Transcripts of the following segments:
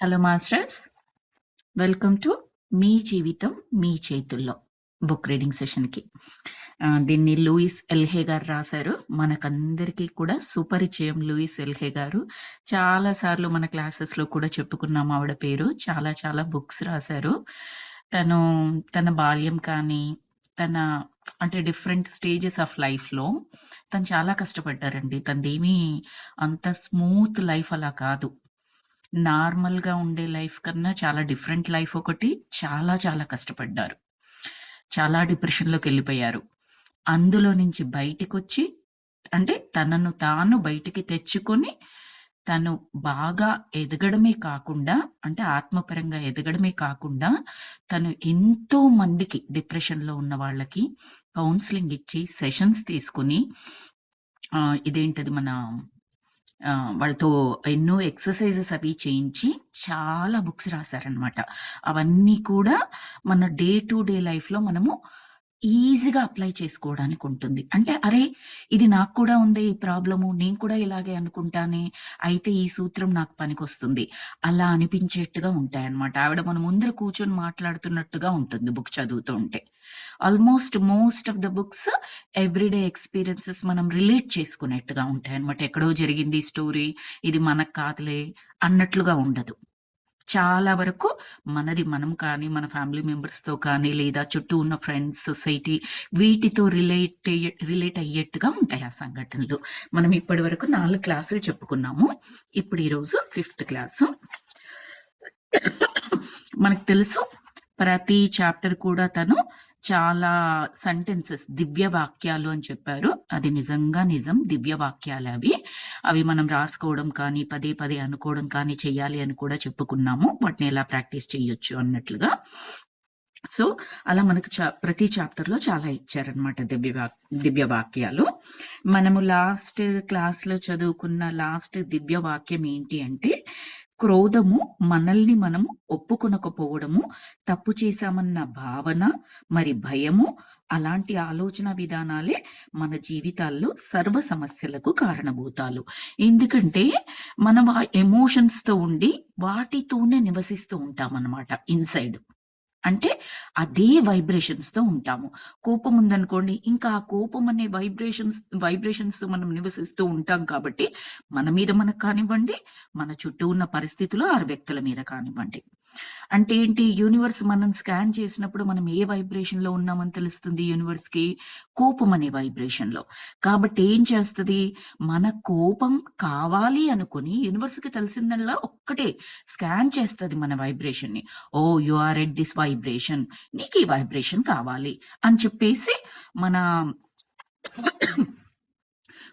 Hello masters, welcome to me జీవితం మీ చేతుల్లో book reading సెషన్కి. దీన్ని లూయిస్ ఎల్హే గారు రాశారు. మనకందరికీ కూడా సుపరిచయం లూయిస్ ఎల్హే గారు. చాలా సార్లు మన క్లాసెస్లో కూడా చెప్పుకున్నాం ఆవిడ పేరు. చాలా చాలా బుక్స్ రాశారు. తను తన బాల్యం కానీ తన అంటే డిఫరెంట్ స్టేజెస్ ఆఫ్ లైఫ్లో తను చాలా కష్టపడ్డారండి. తనదేమీ అంత స్మూత్ లైఫ్ అలా కాదు. నార్మల్ గా ఉండే లైఫ్ కన్నా చాలా డిఫరెంట్ లైఫ్ ఒకటి. చాలా చాలా కష్టపడ్డారు. చాలా డిప్రెషన్ లోకి వెళ్ళిపోయారు. అందులో నుంచి బయటికొచ్చి అంటే తనను తాను బయటికి తెచ్చుకొని తను బాగా ఎదగడమే కాకుండా అంటే ఆత్మపరంగా ఎదగడమే కాకుండా తను ఎంతో మందికి డిప్రెషన్ లో ఉన్న వాళ్ళకి కౌన్సిలింగ్ ఇచ్చి సెషన్స్ తీసుకుని ఇదేంటది మన వాళ్ళతో ఎన్నో ఎక్సర్సైజెస్ అవి చేయించి చాలా బుక్స్ రాశారనమాట. అవన్నీ కూడా మన డే టు డే లైఫ్ లో మనము ఈజీగా అప్లై చేసుకోవడానికి ఉంటుంది. అంటే అరే ఇది నాకు కూడా ఉంది ఈ ప్రాబ్లము, నేను కూడా ఇలాగే అనుకుంటానే, అయితే ఈ సూత్రం నాకు పనికొస్తుంది అలా అనిపించేట్టుగా ఉంటాయన్నమాట. ఆవిడ మన ముందర కూర్చొని మాట్లాడుతున్నట్టుగా ఉంటుంది బుక్ చదువుతూ ఉంటే. Almost most of the books everyday experiences మనం రిలేట్ చేసుకునేట్టుగా ఉంటాయి అనమాట. ఎక్కడో జరిగింది స్టోరీ, ఇది మనకు కాదులే అన్నట్లుగా ఉండదు. చాలా వరకు మనది మనం కానీ మన ఫ్యామిలీ మెంబర్స్ తో కానీ లేదా చుట్టూ ఉన్న ఫ్రెండ్స్ సొసైటీ వీటితో రిలేట్ అయ్యేట్టుగా ఉంటాయి ఆ సంఘటనలు. మనం ఇప్పటి వరకు 4 క్లాసులు చెప్పుకున్నాము. ఇప్పుడు ఈరోజు 5th క్లాసు. మనకు తెలుసు ప్రతి చాప్టర్ కూడా తను చాలా సెంటెన్సెస్ దివ్య వాక్యాలు అని చెప్పారు. అది నిజంగా నిజం, దివ్య వాక్యాలు అవి మనం రాసుకోవడం కానీ పదే పదే అనుకోవడం కానీ చెయ్యాలి అని కూడా చెప్పుకున్నాము. వాటిని ఎలా ప్రాక్టీస్ చేయొచ్చు అన్నట్లుగా. సో అలా మనకు ప్రతి చాప్టర్ లో చాలా ఇచ్చారనమాట దివ్య వాక్యాలు. మనము లాస్ట్ క్లాస్ లో చదువుకున్న లాస్ట్ దివ్య వాక్యం ఏంటి అంటే, క్రోధము మనల్ని మనము ఒప్పుకొనకపోవడము, తప్పు చేశామన్న భావన, మరి భయము, అలాంటి ఆలోచన విధానాలే మన జీవితాల్లో సర్వ సమస్యలకు కారణభూతాలు. ఎందుకంటే మనం ఆ ఎమోషన్స్ తో ఉండి వాటితోనే నివసిస్తూ ఉంటాం అన్నమాట ఇన్సైడ్. అంటే అదే వైబ్రేషన్స్ తో ఉంటాము. కోపం ఉందనుకోండి, ఇంకా ఆ కోపం అనే వైబ్రేషన్స్ తో మనం నివసిస్తూ ఉంటాం. కాబట్టి మన మీద మనకు కానివ్వండి, మన చుట్టూ ఉన్న పరిస్థితులు ఆ వ్యక్తుల మీద కానివ్వండి. అంటే ఏంటి, యూనివర్స్ మనం స్కాన్ చేసినప్పుడు మనం ఏ వైబ్రేషన్ లో ఉన్నామని తెలుస్తుంది యూనివర్స్ కి? కోపం అనే వైబ్రేషన్ లో. కాబట్టి ఏం చేస్తుంది, మన కోపం కావాలి అనుకుని యూనివర్స్ కి తెలిసిందల్లా ఒక్కటే, స్కాన్ చేస్తుంది మన వైబ్రేషన్ ని. Oh you are at this vibration, నీకు ఈ వైబ్రేషన్ కావాలి అని చెప్పేసి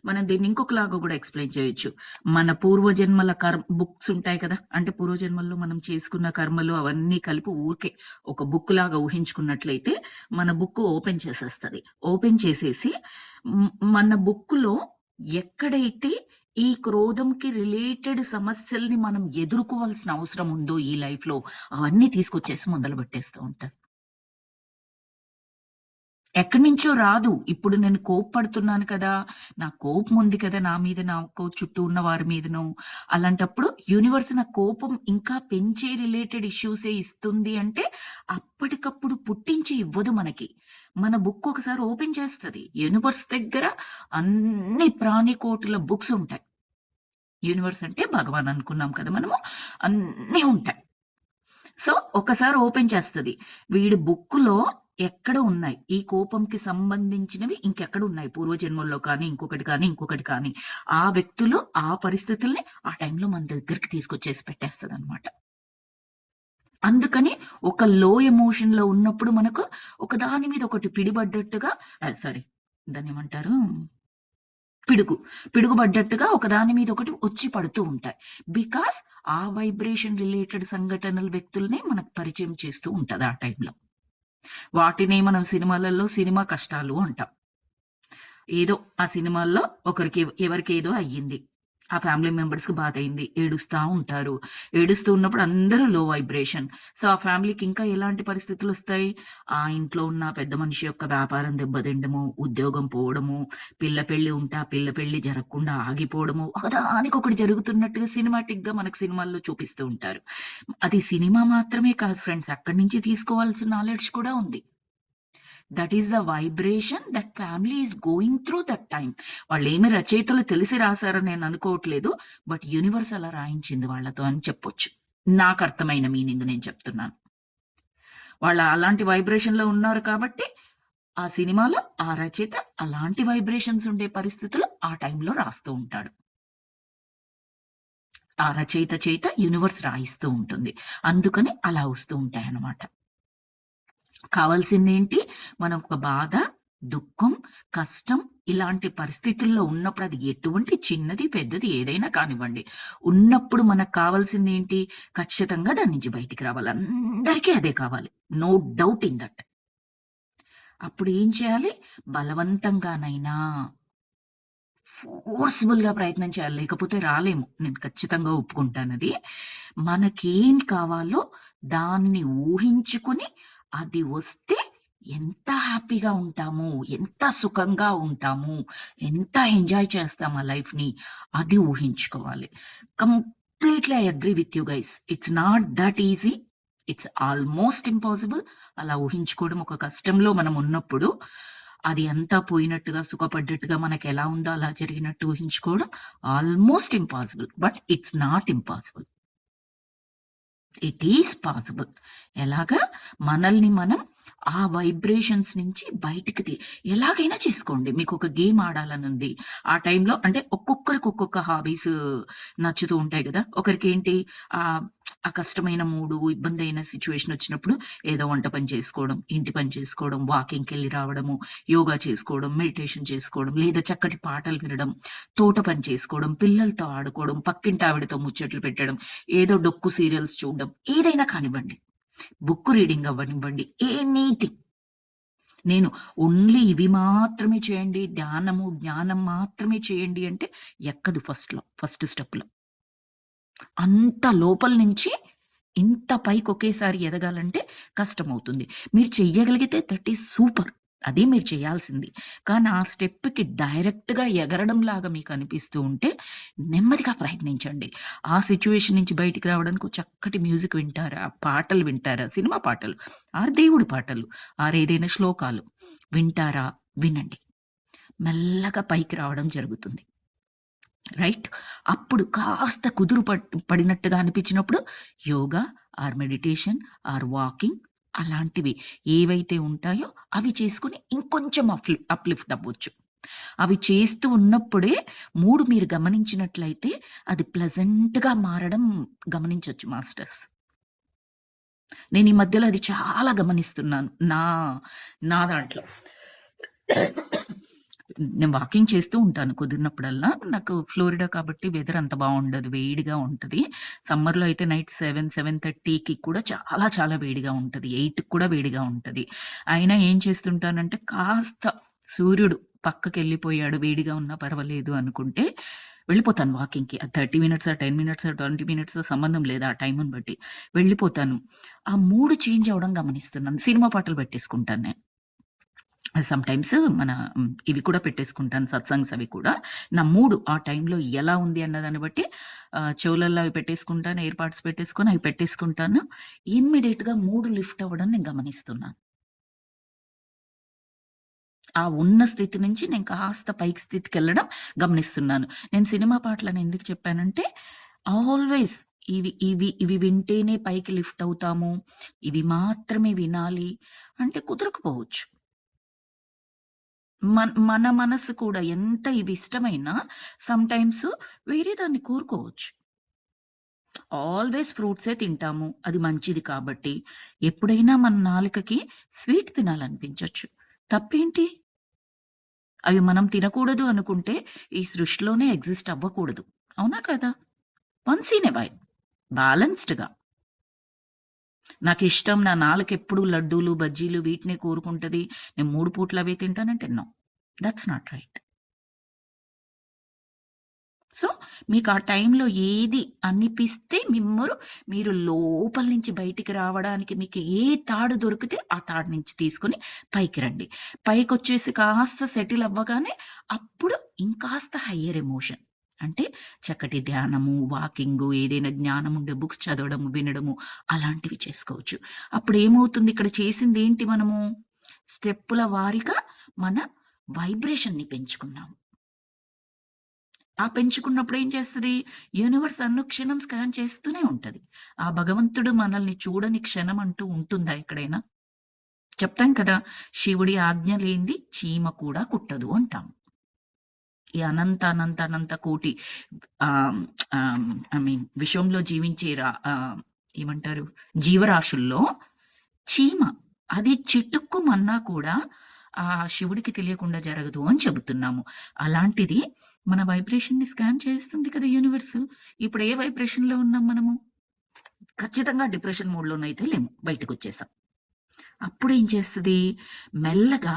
మనం దీన్ని ఇంకొకలాగా కూడా ఎక్స్ప్లెయిన్ చేయొచ్చు. మన పూర్వజన్మల బుక్స్ ఉంటాయి కదా, అంటే పూర్వజన్మల్లో మనం చేసుకున్న కర్మలు అవన్నీ కలిపి ఊరికే ఒక బుక్ లాగా ఊహించుకున్నట్లయితే మన బుక్ ఓపెన్ చేసేస్తుంది. ఓపెన్ చేసేసి మన బుక్ లో ఎక్కడైతే ఈ క్రోధంకి రిలేటెడ్ సమస్యల్ని మనం ఎదుర్కోవాల్సిన అవసరం ఉందో ఈ లైఫ్ లో, అవన్నీ తీసుకొచ్చేసి మొదలు పెట్టేస్తూ ఉంటారు. ఎక్కడి నుంచో రాదు. ఇప్పుడు నేను కోప్పడుతున్నాను కదా, నా కోపం ఉంది కదా నా మీద, నాకు చుట్టూ ఉన్న వారి మీదను. అలాంటప్పుడు యూనివర్స్ నా కోపం ఇంకా పెంచే రిలేటెడ్ ఇష్యూసే ఇస్తుంది అంటే అప్పటికప్పుడు పుట్టించి ఇవ్వదు మనకి. మన బుక్ ఒకసారి ఓపెన్ చేస్తుంది. యూనివర్స్ దగ్గర అన్ని ప్రాణికోటుల బుక్స్ ఉంటాయి. యూనివర్స్ అంటే భగవాన్ అనుకున్నాం కదా మనము, అన్నీ ఉంటాయి. సో ఒకసారి ఓపెన్ చేస్తుంది. వీడి బుక్ లో ఎక్కడ ఉన్నాయి ఈ కోపంకి సంబంధించినవి, ఇంకెక్కడ ఉన్నాయి పూర్వజన్మల్లో కానీ ఇంకొకటి కానీ ఆ వ్యక్తులు ఆ పరిస్థితుల్ని ఆ టైంలో మన దగ్గరికి తీసుకొచ్చేసి పెట్టేస్తుంది అనమాట. అందుకని ఒక ఎమోషన్ లో ఉన్నప్పుడు మనకు ఒక దాని మీద ఒకటి పిడిపడ్డట్టుగా, సారీ దాన్ని ఏమంటారు, పిడుగుపడ్డట్టుగా ఒకదాని మీద ఒకటి వచ్చి పడుతూ ఉంటాయి. బికాస్ ఆ వైబ్రేషన్ రిలేటెడ్ సంఘటనలు వ్యక్తుల్ని మనకు పరిచయం చేస్తూ ఉంటది ఆ టైంలో. వాటిని మనం సినిమాలలో సినిమా కష్టాలు అంటాం. ఏదో ఆ సినిమాల్లో ఎవరికి ఏదో అయ్యింది, ఆ ఫ్యామిలీ మెంబర్స్‌కి బాధయింది. ఏడుస్తా ఉంటారు. ఏడుస్తూ ఉన్నప్పుడు అందరూ లో వైబ్రేషన్. సో, ఆ ఫ్యామిలీకి ఇంకా ఎలాంటి పరిస్థితులొస్తాయి? ఆ ఇంట్లో ఉన్న పెద్ద మనిషి యొక్క వ్యాపారం దెబ్బతిండము, ఉద్యోగం పోవడము, పిల్ల పెళ్లి ఉంటే ఆ పిల్ల పెళ్లి జరగకుండా ఆగిపోవడము, ఒకదానికొకటి జరుగుతున్నట్టుగా సినిమాటిక్‌గా మనకు సినిమాల్లో చూపిస్తూ ఉంటారు. అది సినిమా మాత్రమే కాదు ఫ్రెండ్స్. అక్కడి నుంచి తీసుకోవాల్సిన నాలెడ్జ్ కూడా ఉంది. That is the vibration that family is going through that time. వాళ్ళేమి రచయితలు తెలిసి రాసారని నేను అనుకోవట్లేదు. బట్ యూనివర్స్ అలా రాయించింది వాళ్ళతో అని చెప్పొచ్చు. నాకు అర్థమైన మీనింగ్ నేను చెప్తున్నాను. వాళ్ళ అలాంటి వైబ్రేషన్ లో ఉన్నారు కాబట్టి ఆ సినిమాలో ఆ రచయిత అలాంటి వైబ్రేషన్స్ ఉండే పరిస్థితులు ఆ టైంలో రాస్తూ ఉంటాడు. ఆ రచయిత చేత యూనివర్స్ రాయిస్తూ ఉంటుంది. అందుకని అలా వస్తూ ఉంటాయన్నమాట. కావాల్సిందేంటి? మనకొక బాధ, దుఃఖం, కష్టం ఇలాంటి పరిస్థితుల్లో ఉన్నప్పుడు అది ఎటువంటి చిన్నది, పెద్దది ఏదైనా కానివ్వండి. ఉన్నప్పుడు మనకు కావాల్సిందేంటి? ఖచ్చితంగా దాని నుంచి బయటికి రావాలి. అందరికీ అదే కావాలి. No doubt in that. అప్పుడు ఏం చేయాలి? బలవంతంగానైనా ఫోర్స్‌బుల్‌గా ప్రయత్నం చేయాలి. లేకపోతే రాలేము. నేను ఖచ్చితంగా ఒప్పుకుంటానది. మనకేం కావాలో దాన్ని ఊహించుకొని అది వస్తే ఎంత హ్యాపీగా ఉంటాము, ఎంత సుఖంగా ఉంటాము, ఎంత ఎంజాయ్ చేస్తాం ఆ లైఫ్‌ని అది ఊహించుకోవాలి. Completely I agree with you guys. It's not that easy. It's almost impossible. అలా ఊహించుకోవడం ఒక కష్టంలో మనం ఉన్నప్పుడు అది అంతా పోయినట్టుగా, సుఖపడ్డట్టుగా మనకెలా ఉందో అలా జరిగినట్టు ఊహించుకోవడం almost impossible. But it's not impossible. It is possible. ఎలాగా? మనల్ని మనం ఆ వైబ్రేషన్స్ నుంచి బయటికి ఎలాగైనా చేసుకోండి. మీకొక గేమ్ ఆడాలనుంది. ఆ టైంలో అంటే ఒక్కొక్కరికి ఒక్కొక్క హాబీస్ నచ్చుతూ ఉంటాయి గదా! ఒకరికేంటి ఆ కష్టమైన మూడు, ఇబ్బందైన సిట్యుయేషన్ వచ్చినప్పుడు ఏదో వంట పని చేసుకోవడం, ఇంటి పని చేసుకోవడం, వాకింగ్‌కెళ్ళి రావడము, యోగా చేసుకోవడం, మెడిటేషన్ చేసుకోవడం, లేదా చక్కటి పాటలు వినడం, తోట పని చేసుకోవడం, పిల్లలతో ఆడుకోవడం, పక్కింటి ఆవిడతో ముచ్చట్లు పెట్టడం, ఏదో డొక్కు సీరియల్స్ చూడడం, ఏదైనా కానివ్వండి. బుక్ రీడింగ్ అవ్వనివ్వండి. ఎనీథింగ్. నేను ఓన్లీ ఇవి మాత్రమే చేయండి, ధ్యానము, జ్ఞానం మాత్రమే చేయండి అంటే ఎక్కదు ఫస్ట్ స్టెప్‌లో. అంత లోపల నుంచి ఇంత పైకి ఒకేసారి ఎదగాలంటే కష్టమవుతుంది. మీరు చెయ్యగలిగితే దట్ ఈస్ సూపర్. అదే మీరు చేయాల్సింది. కానీ ఆ స్టెప్‌కి డైరెక్ట్‌గా ఎగరడంలాగా మీకు అనిపిస్తూ ఉంటే నెమ్మదిగా ప్రయత్నించండి. ఆ సిట్యుయేషన్ నుంచి బయటికి రావడానికి ఒక చక్కటి మ్యూజిక్ వింటారా? పాటలు వింటారా? సినిమా పాటలు, ఆర్ దేవుడి పాటలు, ఆర్ ఏదైనా శ్లోకాలు వింటారా? వినండి. మెల్లగా పైకి రావడం జరుగుతుంది. రైట్? అప్పుడు కాస్త కుదురు పడినట్టుగా అనిపించినప్పుడు yoga or meditation or walking అలాంటివి ఏవైతే ఉంటాయో అవి చేసుకొని ఇంకొంచెం అప్‌లిఫ్ట్ అవ్వచ్చు. అవి చేస్తూ ఉన్నప్పుడే మూడ్ మీరు గమనించినట్లయితే అది ప్లెజెంట్‌గా మారడం గమనించొచ్చు మాస్టర్స్. నేను ఈ మధ్యలో అది చాలా గమనిస్తున్నాను. నా దాంట్లో. నేను వాకింగ్ చేస్తూ ఉంటాను కుదిరినప్పుడల్లా. నాకు ఫ్లోరిడా కాబట్టి వెదర్ అంత బావుండదు. వేడిగా ఉంటది. సమ్మర్‌లో అయితే నైట్ 7, 7:30కి కూడా చాలా చాలా వేడిగా ఉంటది. 8కి కూడా వేడిగా ఉంటది. అయినా ఏం చేస్తుంటానంటే కాస్త సూర్యుడు పక్కకెళ్ళిపోయాడు వేడిగా ఉన్నా పర్వాలేదు అనుకుంటే వెళ్ళిపోతాను వాకింగ్‌కి. అది 30 మినిట్సా, 10 మినిట్సా, 20 మినిట్సా సంబంధం లేదు ఆ టైముని బట్టి. వెళ్ళిపోతాను. ఆ మూడ్ చేంజ్ అవ్వడం గమనిస్తున్నాను. సినిమా పాటలు పెట్టేసుకుంటాను నేను. సమ్‌టైమ్స్ మన ఇవి కూడా పెట్టేసుకుంటాను సత్సంగ్స్ అవి కూడా. నా మూడ్ ఆ టైంలో ఎలా ఉంది అన్న దాన్ని బట్టి చెవులల్లో అవి పెట్టేసుకుంటాను. ఎయిర్ పాడ్స్ పెట్టేసుకొని అవి పెట్టేసుకుంటాను. ఇమ్మీడియేట్‌గా మూడ్ లిఫ్ట్ అవ్వడం నేను గమనిస్తున్నాను. ఆ ఉన్న స్థితి నుంచి నేను కాస్త పైకి స్థితికెళ్ళడం గమనిస్తున్నాను. నేను సినిమా పాటలని ఎందుకు చెప్పానంటే ఆల్‌వేస్ ఇవి వింటేనే పైకి లిఫ్ట్ అవుతాము. ఇవి మాత్రమే వినాలి అంటే కుదరకపోవచ్చు. మన మనసు కూడా ఎంత ఇవి ఇష్టమైనా సమ్‌టైమ్స్ వేరే దాన్ని కోరుకోవచ్చు. ఆల్‌వేస్ ఫ్రూట్సే తింటాము. అది మంచిది కాబట్టి. ఎప్పుడైనా మన నాలుకకి స్వీట్ తినాలనిపించొచ్చు. తప్పేంటి? అవి మనం తినకూడదు అనుకుంటే ఈ సృష్టిలోనే ఎగ్జిస్ట్ అవ్వకూడదు. అవునా కదా? వన్స్ ఇన్ ఎ వైల్ బ్యాలెన్స్‌డ్‌గా. నాకిష్టం నా నాలుకెప్పుడు లడ్డూలు, బజ్జీలు వీటినే కోరుకుంటది. నేను 3 పూటలు అవే తింటానంటే no. That's not right. So మీకు ఆ టైంలో ఏది అనిపిస్తే మీరు లోపల నుంచి బయటికి రావడానికి మీకు ఏ తాడు దొరికితే ఆ తాడు నుంచి తీసుకొని పైకి రండి. పైకొచ్చేసి కాస్త సెటిల్ అవ్వగానే అప్పుడు ఇంకాస్త హయ్యర్ ఎమోషన్ అంటే చక్కటి ధ్యానము, వాకింగు, ఏదైనా జ్ఞానం ఉండే బుక్స్ చదవడము, వినడము అలాంటివి చేసుకోవచ్చు. అప్పుడు ఏమవుతుంది, ఇక్కడ చేసింది ఏంటి మనము? స్టెప్పుల వారీగా మన వైబ్రేషన్‌ని పెంచుకున్నాము. ఆ పెంచుకున్నప్పుడు ఏం చేస్తది? యూనివర్స్ అనుక్షణం స్కాన్ చేస్తూనే ఉంటది. ఆ భగవంతుడు మనల్ని చూడని క్షణం అంటూ ఉంటుందా ఎక్కడైనా? చెప్తాం కదా! శివుడి ఆజ్ఞ లేనిది చీమ కూడా కుట్టదు అంటాం. ఈ అనంత కోటి ఆహ్, ఆహ్, ఐ మీన్ విశ్వంలో జీవించే ఏమంటారు? జీవరాశుల్లో చీమ అది చిటుక్కుమన్నా కూడా ఆ శివుడికి తెలియకుండా జరగదు అని చెబుతున్నాము. అలాంటిది మన వైబ్రేషన్‌ని స్కాన్ చేస్తుంది కదా యూనివర్స్. ఇప్పుడు ఏ వైబ్రేషన్‌లో ఉన్నాం మనము? ఖచ్చితంగా డిప్రెషన్ మోడ్‌లోనైతే లేము. బయటకొచ్చేసాం. అప్పుడేం చేస్తది? మెల్లగా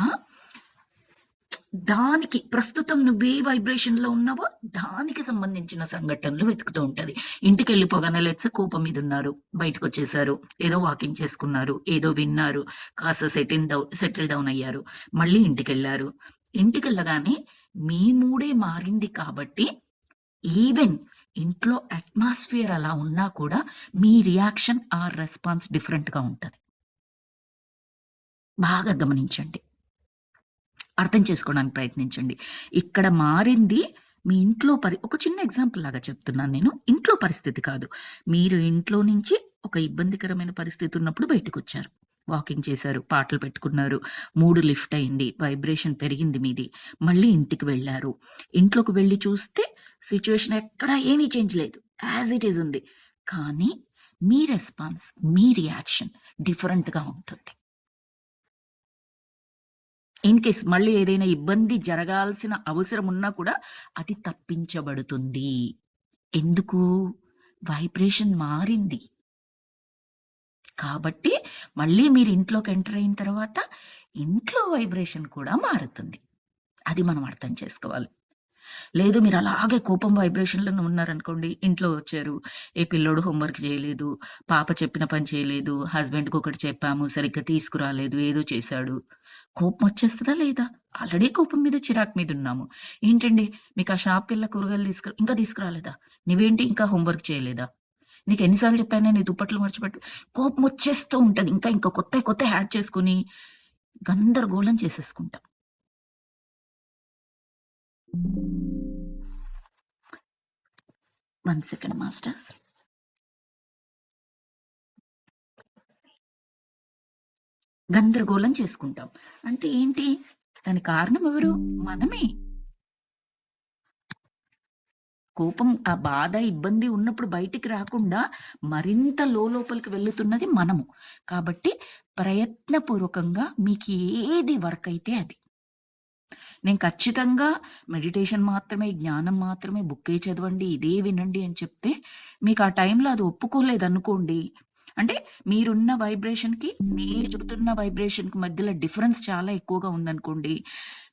దానికి ప్రస్తుతం నువ్వే వైబ్రేషన్‌లో ఉన్నావో దానికి సంబంధించిన సంఘటనలు వెతుకుతూ ఉంటది. ఇంటికెళ్ళిపోగానే కోపం మీదున్నారు. బయటకొచ్చేసారు. ఏదో వాకింగ్ చేసుకున్నారు. ఏదో విన్నారు. కాస్త సెటిల్ డౌన్ అయ్యారు. మళ్ళీ ఇంటికెళ్లారు. ఇంటికెళ్ళగానే మీ మూడే మారింది కాబట్టి ఈవెన్ ఇంట్లో అట్మాస్ఫియర్ అలా ఉన్నా కూడా మీ రియాక్షన్ ఆర్ రెస్పాన్స్ డిఫరెంట్‌గా ఉంటది. బాగా గమనించండి. అర్థం చేసుకోవడానికి ప్రయత్నించండి. ఇక్కడ మారింది మీ ఇంట్లో ఒక చిన్న ఎగ్జాంపుల్ లాగా చెప్తున్నాను నేను. ఇంట్లో పరిస్థితి కాదు. మీరు ఇంట్లో నుంచి ఒక ఇబ్బందికరమైన పరిస్థితి ఉన్నప్పుడు బయటికొచ్చారు. వాకింగ్ చేశారు, పాటలు పెట్టుకున్నారు, మూడ్ లిఫ్ట్ అయింది, వైబ్రేషన్ పెరిగింది మీది. మళ్ళీ ఇంటికి వెళ్లారు. ఇంట్లోకి వెళ్లి చూస్తే సిట్యుయేషన్ ఎక్కడా ఏమీ చేంజ్ లేదు. యాజ్ ఇట్ ఈజ్ ఉంది. కానీ మీ రెస్పాన్స్, మీ రియాక్షన్ డిఫరెంట్‌గా ఉంటుంది. ఇన్ కేస్ మళ్ళీ ఏదైనా ఇబ్బంది జరగాల్సిన అవసరం ఉన్నా కూడా అది తప్పించబడుతుంది. ఎందుకు? వైబ్రేషన్ మారింది. కాబట్టి మళ్ళీ మీరు ఇంట్లోకి ఎంటర్ అయిన తర్వాత ఇంట్లో వైబ్రేషన్ కూడా మారుతుంది. అది మనం అర్థం చేసుకోవాలి. లేదు మీరు అలాగే కోపం వైబ్రేషన్‌లోనే ఉన్నారనుకోండి. ఇంట్లో వచ్చారు. ఏ పిల్లోడు హోంవర్క్ చేయలేదు, పాప చెప్పిన పని చేయలేదు, హస్బెండ్‌కి ఒకటి చెప్పాము సరిగ్గా తీసుకురాలేదు, ఏదో చేశాడు. కోపం వచ్చేస్తదా లేదా? ఆల్రెడీ కోపం మీద, చిరాకు మీద ఉన్నాము. ఏంటండి మీకు ఆ షాప్‌కెళ్ళి కూరగాయలు ఇంకా తీసుకురాలేదా? నువ్వేంటి ఇంకా హోంవర్క్ చేయలేదా? నీకు ఎన్ని సార్లు చెప్పానే నీ దుప్పట్లు మర్చిపెట్టు. కోపం వచ్చేస్తూ ఉంటది. ఇంకా కొత్తయి యాడ్ చేసుకొని గందరగోళం చేసేసుకుంటాం. One second masters. గందరగోళం చేసుకుంటాం. అంటే ఏంటి? దానికి కారణం ఎవరు? మనమే. కోపం, ఆ బాధ, ఇబ్బంది ఉన్నప్పుడు బయటికి రాకుండా మరింత లోపలికి వెళ్తున్నది మనము. కాబట్టి ప్రయత్నపూర్వకంగా మీకు ఏది వర్క్ అయితే అది. నేను ఖచ్చితంగా మెడిటేషన్ మాత్రమే, జ్ఞానం మాత్రమే, బుక్కే చదవండి, ఇదే వినండి అని చెప్తే మీకు ఆ టైంలో అది ఒప్పుకోలేదనుకోండి, అంటే మీరున్న వైబ్రేషన్‌కి, నేను చెబుతున్న వైబ్రేషన్‌కి మధ్యలో డిఫరెన్స్ చాలా ఎక్కువగా ఉందనుకోండి,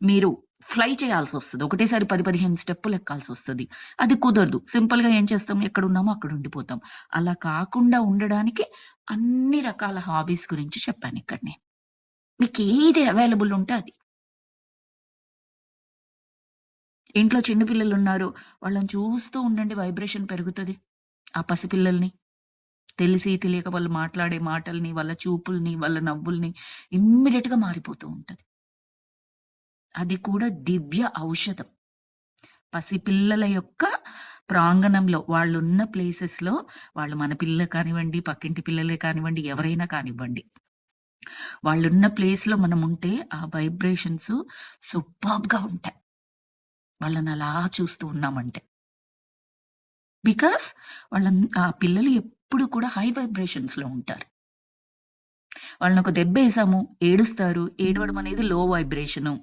మీరు ఫ్లై చేయాల్సొస్తది. ఒకటేసారి 10, 15 స్టెప్పులు ఎక్కాల్సొస్తది. అది కుదరదు. సింపుల్‌గా ఏం చేస్తాం? ఎక్కడున్నామో అక్కడ ఉండిపోతాం. అలా కాకుండా ఉండడానికి అన్ని రకాల హాబీస్ గురించి చెప్పానిక్కడ నేను. మీకేది అవైలబుల్ ఉంటే అది. ఇంట్లో చిన్న పిల్లలున్నారు. వాళ్ళని చూస్తూ ఉండండి, వైబ్రేషన్ పెరుగుతది. ఆ పసిపిల్లల్ని. తెలిసి తెలియక వాళ్ళు మాట్లాడే మాటల్ని, వాళ్ళ చూపుల్ని, వాళ్ళ నవ్వుల్ని ఇమ్మీడియేట్‌గా మారిపోతూ ఉంటది. అది కూడా దివ్య ఔషధం. పసిపిల్లల యొక్క ప్రాంగణంలో వాళ్ళున్న ప్లేసెస్‌లో వాళ్ళు మన పిల్లలు కానివ్వండి, పక్కింటి పిల్లలే కానివ్వండి, ఎవరైనా కానివ్వండి. వాళ్ళున్న ప్లేస్‌లో మనముంటే ఆ వైబ్రేషన్స్ సూపర్బ్‌గా ఉంటాయి. వాళ్ళనలా చూస్తూ ఉన్నామంటే. బికాస్ ఆ పిల్లలు ఎప్పుడు కూడా హై వైబ్రేషన్స్‌లో ఉంటారు. వాళ్ళనొక దెబ్బేసాము, ఏడుస్తారు. ఏడవడం అనేది లో వైబ్రేషను.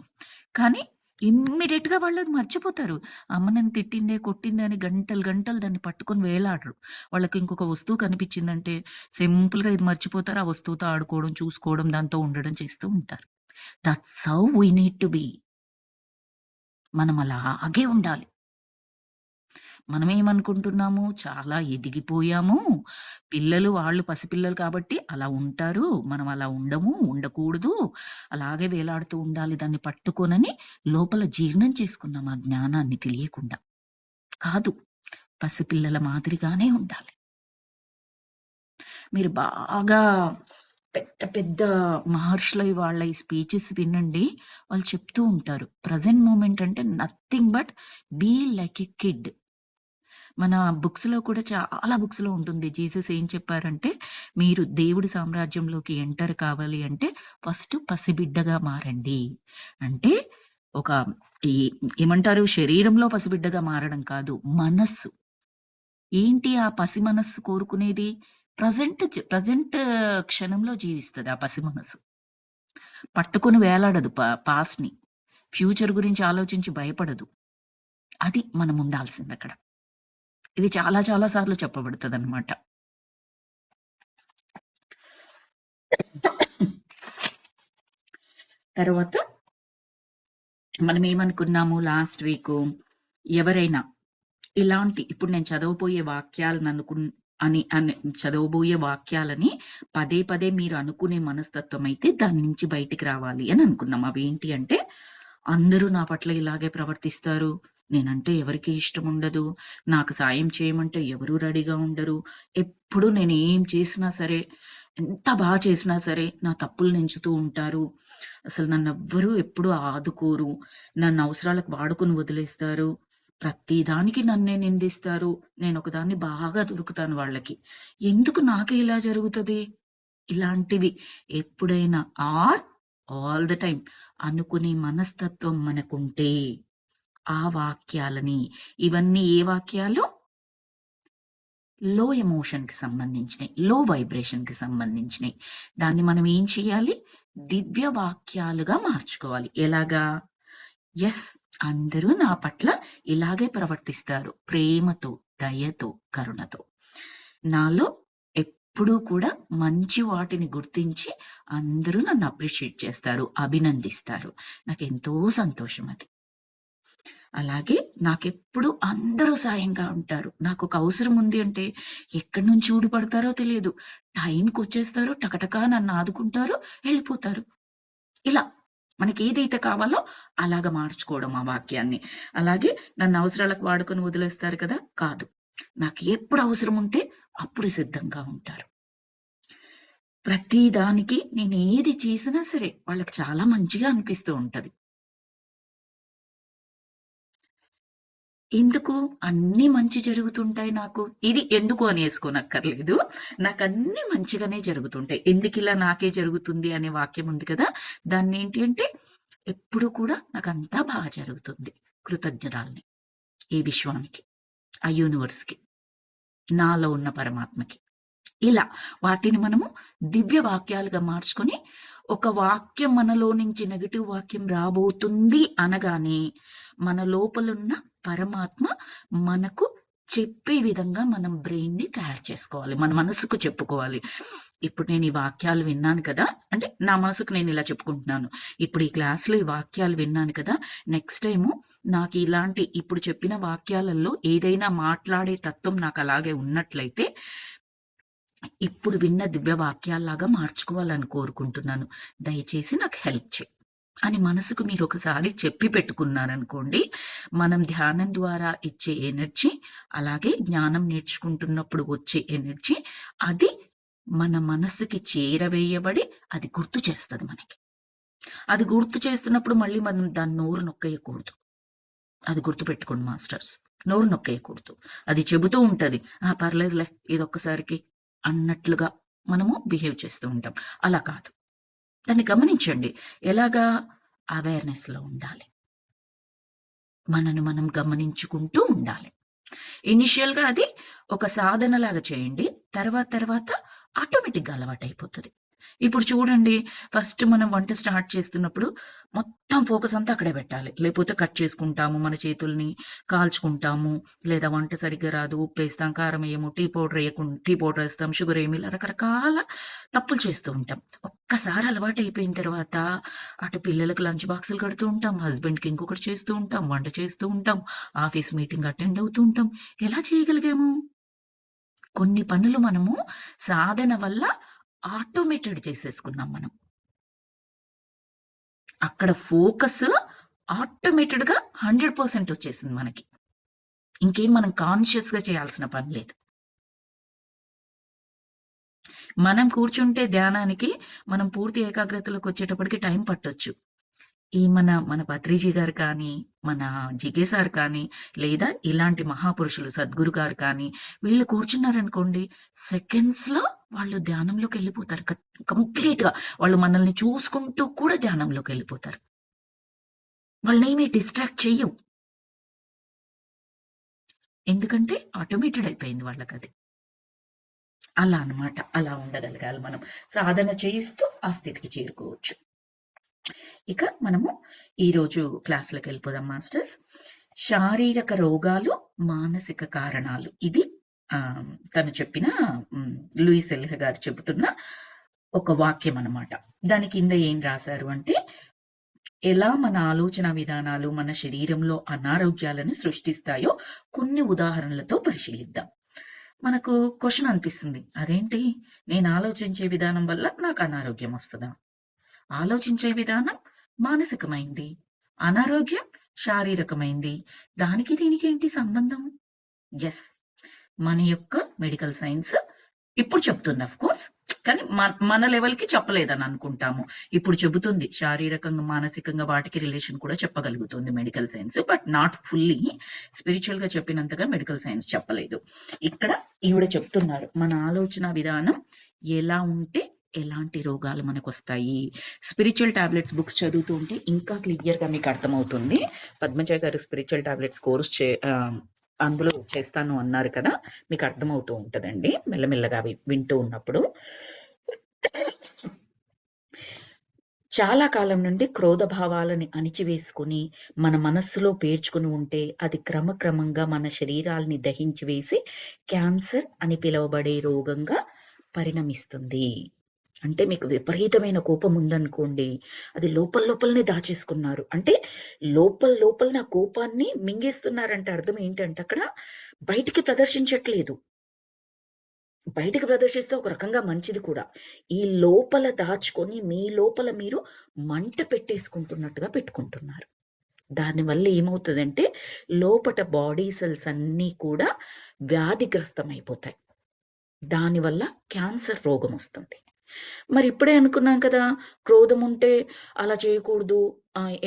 కానీ ఇమ్మీడియేట్‌గా వాళ్ళది మర్చిపోతారు. అమ్మ నన్ను తిట్టిందే, కొట్టిందే అని గంటలు దాన్ని పట్టుకొని వేలాడరు. వాళ్ళకి ఇంకొక వస్తువు కనిపించిందంటే సింపుల్‌గా ఇది మర్చిపోతారు. ఆ వస్తువుతో ఆడుకోవడం, చూసుకోవడం, దాంతో ఉండడం చేస్తూ ఉంటారు. That's how we need to be. మనం అలాగే ఉండాలి. మనమేమనుకుంటున్నాము, చాలా ఎదిగిపోయాము. పిల్లలు వాళ్ళు పసిపిల్లలు కాబట్టి అలా ఉంటారు. మనం అలా ఉండము, ఉండకూడదు. అలాగే వేలాడుతూ ఉండాలి దాన్ని పట్టుకొనని లోపల జీర్ణం చేసుకున్నాం ఆ జ్ఞానాన్ని తెలియకుండా. కాదు. పసిపిల్లల మాదిరిగానే ఉండాలి. మీరు బాగా పెద్ద పెద్ద మహర్షులై వాళ్ళ ఈ స్పీచెస్ వినండి. వాళ్ళు చెప్తూ ఉంటారు. ప్రెజెంట్ మూమెంట్ అంటే nothing but be like a kid. మన బుక్స్‌లో కూడా చాలా బుక్స్‌లో ఉంటుంది. జీసస్ ఏం చెప్పారంటే, మీరు దేవుడి సామ్రాజ్యంలోకి ఎంటర్ కావాలి అంటే ఫస్ట్ పసిబిడ్డగా మారండి. అంటే ఒక ఈ ఏమంటారు శరీరంలో పసిబిడ్డగా మారడం కాదు. మనస్సు. ఏంటి ఆ పసి మనస్సు కోరుకునేది? ప్రెజెంట్ క్షణంలో జీవిస్తది ఆ పసి మనసు. పట్టుకొని వేలాడదు పాస్ట్‌ని. ఫ్యూచర్ గురించి ఆలోచించి భయపడదు. అది మనం ఉండాల్సిందక్కడ. ఇది చాలా చాలా సార్లు చెప్పబడతదనమాట. తర్వాత మనమేమనుకున్నాము లాస్ట్ వీకు, ఎవరైనా ఇలాంటి ఇప్పుడు నేను చదవబోయే వాక్యాలను అని అని చదవబోయే వాక్యాలని పదే పదే మీరు అనుకునే మనస్తత్వం అయితే దాని నుంచి బయటికి రావాలి అని అనుకున్నాం. అవేంటి అంటే, అందరూ నా పట్ల ఇలాగే ప్రవర్తిస్తారు. నేనంటే ఎవరికీ ఇష్టముండదు. నాకు సాయం చేయమంటే ఎవరు రెడీగా ఉండరు. ఎప్పుడు నేనేం చేసినా సరే, ఎంత చేసినా సరే నా తప్పులు ఎంచుతూ ఉంటారు. అసలు నన్నెవ్వరూ ఎప్పుడు ఆదుకోరు. నన్ను అవసరాలకు వాడుకొని వదిలేస్తారు. ప్రతి దానికి నన్నే నిందిస్తారు. నేనొకదాన్ని బాగా దొరుకుతాను వాళ్ళకి. ఎందుకు నాకే ఇలా జరుగుతది? ఇలాంటివి ఎప్పుడైనా ఆల్ ద టైమ్ అనుకునే మనస్తత్వం మనకుంటే, ఆ వాక్యాలని ఇవన్నీ ఏ వాక్యాలు? లో ఎమోషన్‌కి సంబంధించినయి. లో వైబ్రేషన్‌కి సంబంధించినయి. దాన్ని మనం ఏం చేయాలి? దివ్య వాక్యాలుగా మార్చుకోవాలి. ఎలాగా? యెస్. అందరూ నా పట్ల ఇలాగే ప్రవర్తిస్తారు. ప్రేమతో, దయతో, కరుణతో. నాలో ఎప్పుడూ కూడా మంచి వాటిని గుర్తించి అందరూ నన్ను అప్రిషియేట్ చేస్తారు, అభినందిస్తారు. నాకెంతో సంతోషం అది. అలాగే నాకెప్పుడు అందరూ సాయంగా ఉంటారు. నాకొక అవసరం ఉంది అంటే ఎక్కడి నుంచి ఊడిపడతారో తెలియదు. టైంకొచ్చేస్తారు, టకటకా నన్ను ఆదుకుంటారు, ఎళ్ళిపోతారు. ఇలా మనకేదైతే కావాలో అలాగా మార్చుకోవడం ఆ వాక్యాన్ని. అలాగే నన్ను అవసరాలకు వాడుకొని వదిలేస్తారు కదా! కాదు. నాకు ఎప్పుడు అవసరం ఉంటే అప్పుడు సిద్ధంగా ఉంటారు. ప్రతి దానికి నేనేది చేసినా సరే వాళ్ళకి చాలా మంచిగా అనిపిస్తూ ఉంటది. ఎందుకు? అన్నీ మంచి జరుగుతుంటాయి నాకు. ఇది ఎందుకు అనేసుకోనక్కర్లేదు. నాకన్నీ మంచిగానే జరుగుతుంటాయి. ఎందుకిలా నాకే జరుగుతుంది అనే వాక్యం ఉంది కదా! దాన్నేంటి అంటే, ఎప్పుడు కూడా నాకంతా జరుగుతుంది. కృతజ్ఞురాలిని. ఈ విశ్వానికి, ఆ యూనివర్స్‌కి, నాలో ఉన్న పరమాత్మకి. ఇలా వాటిని మనము దివ్య వాక్యాలుగా మార్చుకొని, ఒక వాక్యం మనలో నుంచి నెగెటివ్ వాక్యం రాబోతుంది అనగానే, మన లోపలున్న పరమాత్మ మనకు చెప్పే విధంగా మనం బ్రెయిన్‌ని తయారు చేసుకోవాలి. మన మనసుకు చెప్పుకోవాలి. ఇప్పుడు నేను ఈ వాక్యాలు విన్నాను కదా! అంటే నా మనసుకు నేను ఇలా చెప్పుకుంటున్నాను. ఇప్పుడు ఈ క్లాస్‌లో ఈ వాక్యాలు విన్నాను కదా! నెక్స్ట్ టైము నాకు ఇలాంటి ఇప్పుడు చెప్పిన వాక్యాలలో ఏదైనా మాట్లాడే తత్వం నాకు అలాగే ఉన్నట్లయితే ఇప్పుడు విన్న దివ్య వాక్యాల్లాగా మార్చుకోవాలని కోరుకుంటున్నాను. దయచేసి నాకు హెల్ప్ చెయి. అని మనసుకు మీరొకసారి చెప్పి పెట్టుకున్నారనుకోండి, మనం ధ్యానం ద్వారా ఇచ్చే ఎనర్జీ, అలాగే జ్ఞానం నేర్చుకుంటున్నప్పుడు వచ్చే ఎనర్జీ, అది మన మనస్సుకి చేరవేయబడి అది గుర్తు చేస్తది మనకి. అది గుర్తు చేస్తున్నప్పుడు మళ్ళీ మనం దాన్ని నోరు నొక్కేయకూడదు. అది గుర్తుపెట్టుకోండి మాస్టర్స్. నోరు నొక్కేయకూడదు. అది చెబుతూ ఉంటది. పర్లేదులే ఇదొక్కసారికి అన్నట్లుగా మనము బిహేవ్ చేస్తూ ఉంటాం. అలా కాదు. దాన్ని గమనించండి. ఎలాగా? అవేర్‌నెస్‌లో ఉండాలి. మనను మనం గమనించుకుంటూ ఉండాలి. ఇనీషియల్‌గా అది ఒక సాధనలాగా చేయండి. తర్వాత తర్వాత ఆటోమేటిక్‌గా అలవాటయిపోతది. ఇప్పుడు చూడండి, ఫస్ట్ మనం వంట స్టార్ట్ చేస్తున్నప్పుడు మొత్తం ఫోకస్ అంతా అక్కడే పెట్టాలి. లేకపోతే కట్ చేసుకుంటాము, మన చేతుల్ని కాల్చుకుంటాము, లేదా వంట సరిగ్గా రాదు, ఉప్పేస్తాం, కారం వేయము, టీ పౌడర్ వేస్తాం, షుగర్ ఏమి, ఇలా రకరకాల తప్పులు చేస్తూ ఉంటాం. ఒక్కసారి అలవాటు అయిపోయిన తర్వాత అటు పిల్లలకు లంచ్ బాక్సులు కడుతూ ఉంటాం, హస్బెండ్కి ఇంకొకటి చేస్తూ ఉంటాం, వంట చేస్తూ ఉంటాం, ఆఫీస్ మీటింగ్ అటెండ్ అవుతూ ఉంటాం. ఎలా చేయగలిగాము? కొన్ని పనులు మనము సాధన వల్ల ఆటోమేటెడ్ చేసేసుకున్నాం మనం. అక్కడ ఫోకస్ ఆటోమేటెడ్ గా 100% వచ్చేసింది మనకి. ఇంకేం మనం కాన్షియస్ గా చేయాల్సిన పని లేదు. మనం కూర్చుంటే ధ్యానానికి మనం పూర్తి ఏకాగ్రతలోకి వచ్చేటప్పటికి టైం పట్టొచ్చు. ఈ మన పత్రిజీ గారు కానీ, మన జికే సార్ కానీ, లేదా ఇలాంటి మహాపురుషులు సద్గురు గారు కానీ, వీళ్ళు కూర్చున్నారనుకోండి, సెకండ్స్ లో వాళ్ళు ధ్యానంలోకి వెళ్ళిపోతారు. కంప్లీట్ గా వాళ్ళు మనల్ని చూసుకుంటూ కూడా ధ్యానంలోకి వెళ్ళిపోతారు. వాళ్ళనేమీ డిస్ట్రాక్ట్ చెయ్యవు. ఎందుకంటే ఆటోమేటెడ్ అయిపోయింది వాళ్ళకది. అలా అన్నమాట. అలా ఉండగలగాలి మనం. సాధన చేయిస్తూ ఆ స్థితికి చేరుకోవచ్చు. ఇక మనము ఈరోజు క్లాసులకు వెళ్ళిపోదాం మాస్టర్స్. శారీరక రోగాలు, మానసిక కారణాలు. ఇది తను చెప్పిన లూయిస్ ఎల్హే గారు చెబుతున్న ఒక వాక్యం అన్నమాట. దాని కింద ఏం రాశారు అంటే, ఎలా మన ఆలోచన విధానాలు మన శరీరంలో అనారోగ్యాలను సృష్టిస్తాయో కొన్ని ఉదాహరణలతో పరిశీలిద్దాం. మనకు క్వశ్చన్ అనిపిస్తుంది, అదేంటి, నేను ఆలోచించే విధానం వల్ల నాకు అనారోగ్యం వస్తుందా? ఆలోచించే విధానం మానసికమైంది, అనారోగ్యం శారీరకమైంది. దానికి దీనికి ఏంటి సంబంధం? ఎస్, మన యొక్క మెడికల్ సైన్స్ ఇప్పుడు చెప్తుంది. అఫ్ కోర్స్, కానీ మన లెవెల్ కి చెప్పలేదని అనుకుంటాము. ఇప్పుడు చెబుతుంది శారీరకంగా మానసికంగా వాటికి రిలేషన్ కూడా చెప్పగలుగుతుంది medical science, but not fully. Spiritual గా చెప్పినంతగా మెడికల్ సైన్స్ చెప్పలేదు. ఇక్కడ ఈవిడ చెప్తున్నారు, మన ఆలోచన విధానం ఎలా ఉంటే ఎలాంటి రోగాలు మనకు వస్తాయి. స్పిరిచువల్ టాబ్లెట్స్ బుక్స్ చదువుతూ ఉంటే ఇంకా క్లియర్ గా మీకు అర్థమవుతుంది. పద్మజ గారు స్పిరిచువల్ టాబ్లెట్స్ కోర్స్ అందులో చేస్తాను అన్నారు కదా, మీకు అర్థమవుతూ ఉంటదండి మెల్లమెల్లగా వింటూ ఉన్నప్పుడు. చాలా కాలం నుండి క్రోధ భావాలని అణిచివేసుకుని మన మనస్సులో పేర్చుకుని ఉంటే అది క్రమక్రమంగా మన శరీరాల్ని దహించి వేసి క్యాన్సర్ అని పిలువబడే రోగంగా పరిణమిస్తుంది. అంటే మీకు విపరీతమైన కోపం ఉందనుకోండి, అది లోపలనే దాచేసుకున్నారు అంటే లోపల ఆ కోపాన్ని మింగేస్తున్నారంటే అర్థం ఏంటంటే అక్కడ బయటికి ప్రదర్శించట్లేదు. బయటికి ప్రదర్శిస్తే ఒక రకంగా మంచిది కూడా. ఈ లోపల దాచుకొని మీ లోపల మీరు మంట పెట్టేసుకుంటున్నట్టుగా పెట్టుకుంటున్నారు. దానివల్ల ఏమవుతుందంటే లోపట బాడీ సెల్స్ అన్నీ కూడా వ్యాధిగ్రస్తమైపోతాయి. దానివల్ల క్యాన్సర్ రోగం వస్తుంది. మరి ఇప్పుడే అనుకున్నాం కదా, క్రోధం ఉంటే అలా చేయకూడదు,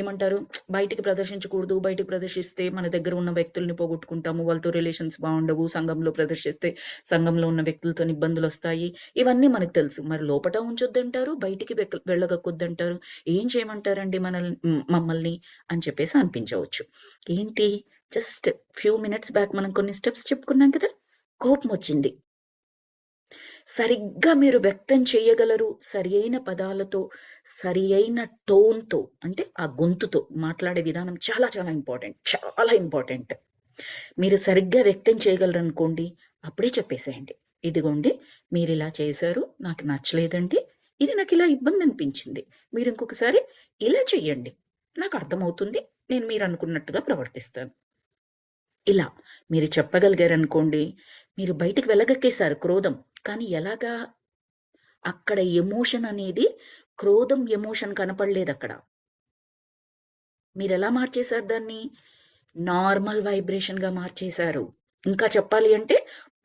ఏమంటారు, బయటికి ప్రదర్శించకూడదు, బయటికి ప్రదర్శిస్తే మన దగ్గర ఉన్న వ్యక్తుల్ని పోగొట్టుకుంటాము, వాళ్ళతో రిలేషన్స్ బాగుండవు, సంఘంలో ప్రదర్శిస్తే సంఘంలో ఉన్న వ్యక్తులతో ఇబ్బందులు వస్తాయి, ఇవన్నీ మనకు తెలుసు. మరి లోపట ఉంచొద్దంటారు, బయటికి వెళ్ళగొద్దంటారు, ఏం చేయమంటారండి మమ్మల్ని అని చెప్పేసి అనిపించవచ్చు. ఏంటి, జస్ట్ ఫ్యూ మినిట్స్ బ్యాక్ మనం కొన్ని స్టెప్స్ చెప్పుకున్నాం కదా. కోపం వచ్చింది, సరిగ్గా మీరు వ్యక్తం చేయగలరు సరి అయిన పదాలతో, సరి అయిన టోన్తో, అంటే ఆ గొంతుతో మాట్లాడే విధానం చాలా చాలా ఇంపార్టెంట్, చాలా ఇంపార్టెంట్. మీరు సరిగ్గా వ్యక్తం చేయగలరు అనుకోండి, అప్పుడే చెప్పేసేయండి, ఇదిగోండి మీరు ఇలా చేశారు, నాకు నచ్చలేదండి, ఇది నాకు ఇలా ఇబ్బంది అనిపించింది, మీరు ఇంకొకసారి ఇలా చెయ్యండి, నాకు అర్థమవుతుంది, నేను మీరు అనుకున్నట్టుగా ప్రవర్తిస్తాను. ఇలా మీరు చెప్పగలిగారనుకోండి, మీరు బయటికి వెళ్ళగక్కేశారు క్రోధం. కానీ ఎలాగా, అక్కడ ఎమోషన్ అనేది, క్రోధం ఎమోషన్ కనపడలేదు అక్కడ. మీరు ఎలా మార్చేశారు దాన్ని? నార్మల్ వైబ్రేషన్ గా మార్చేశారు. ఇంకా చెప్పాలి అంటే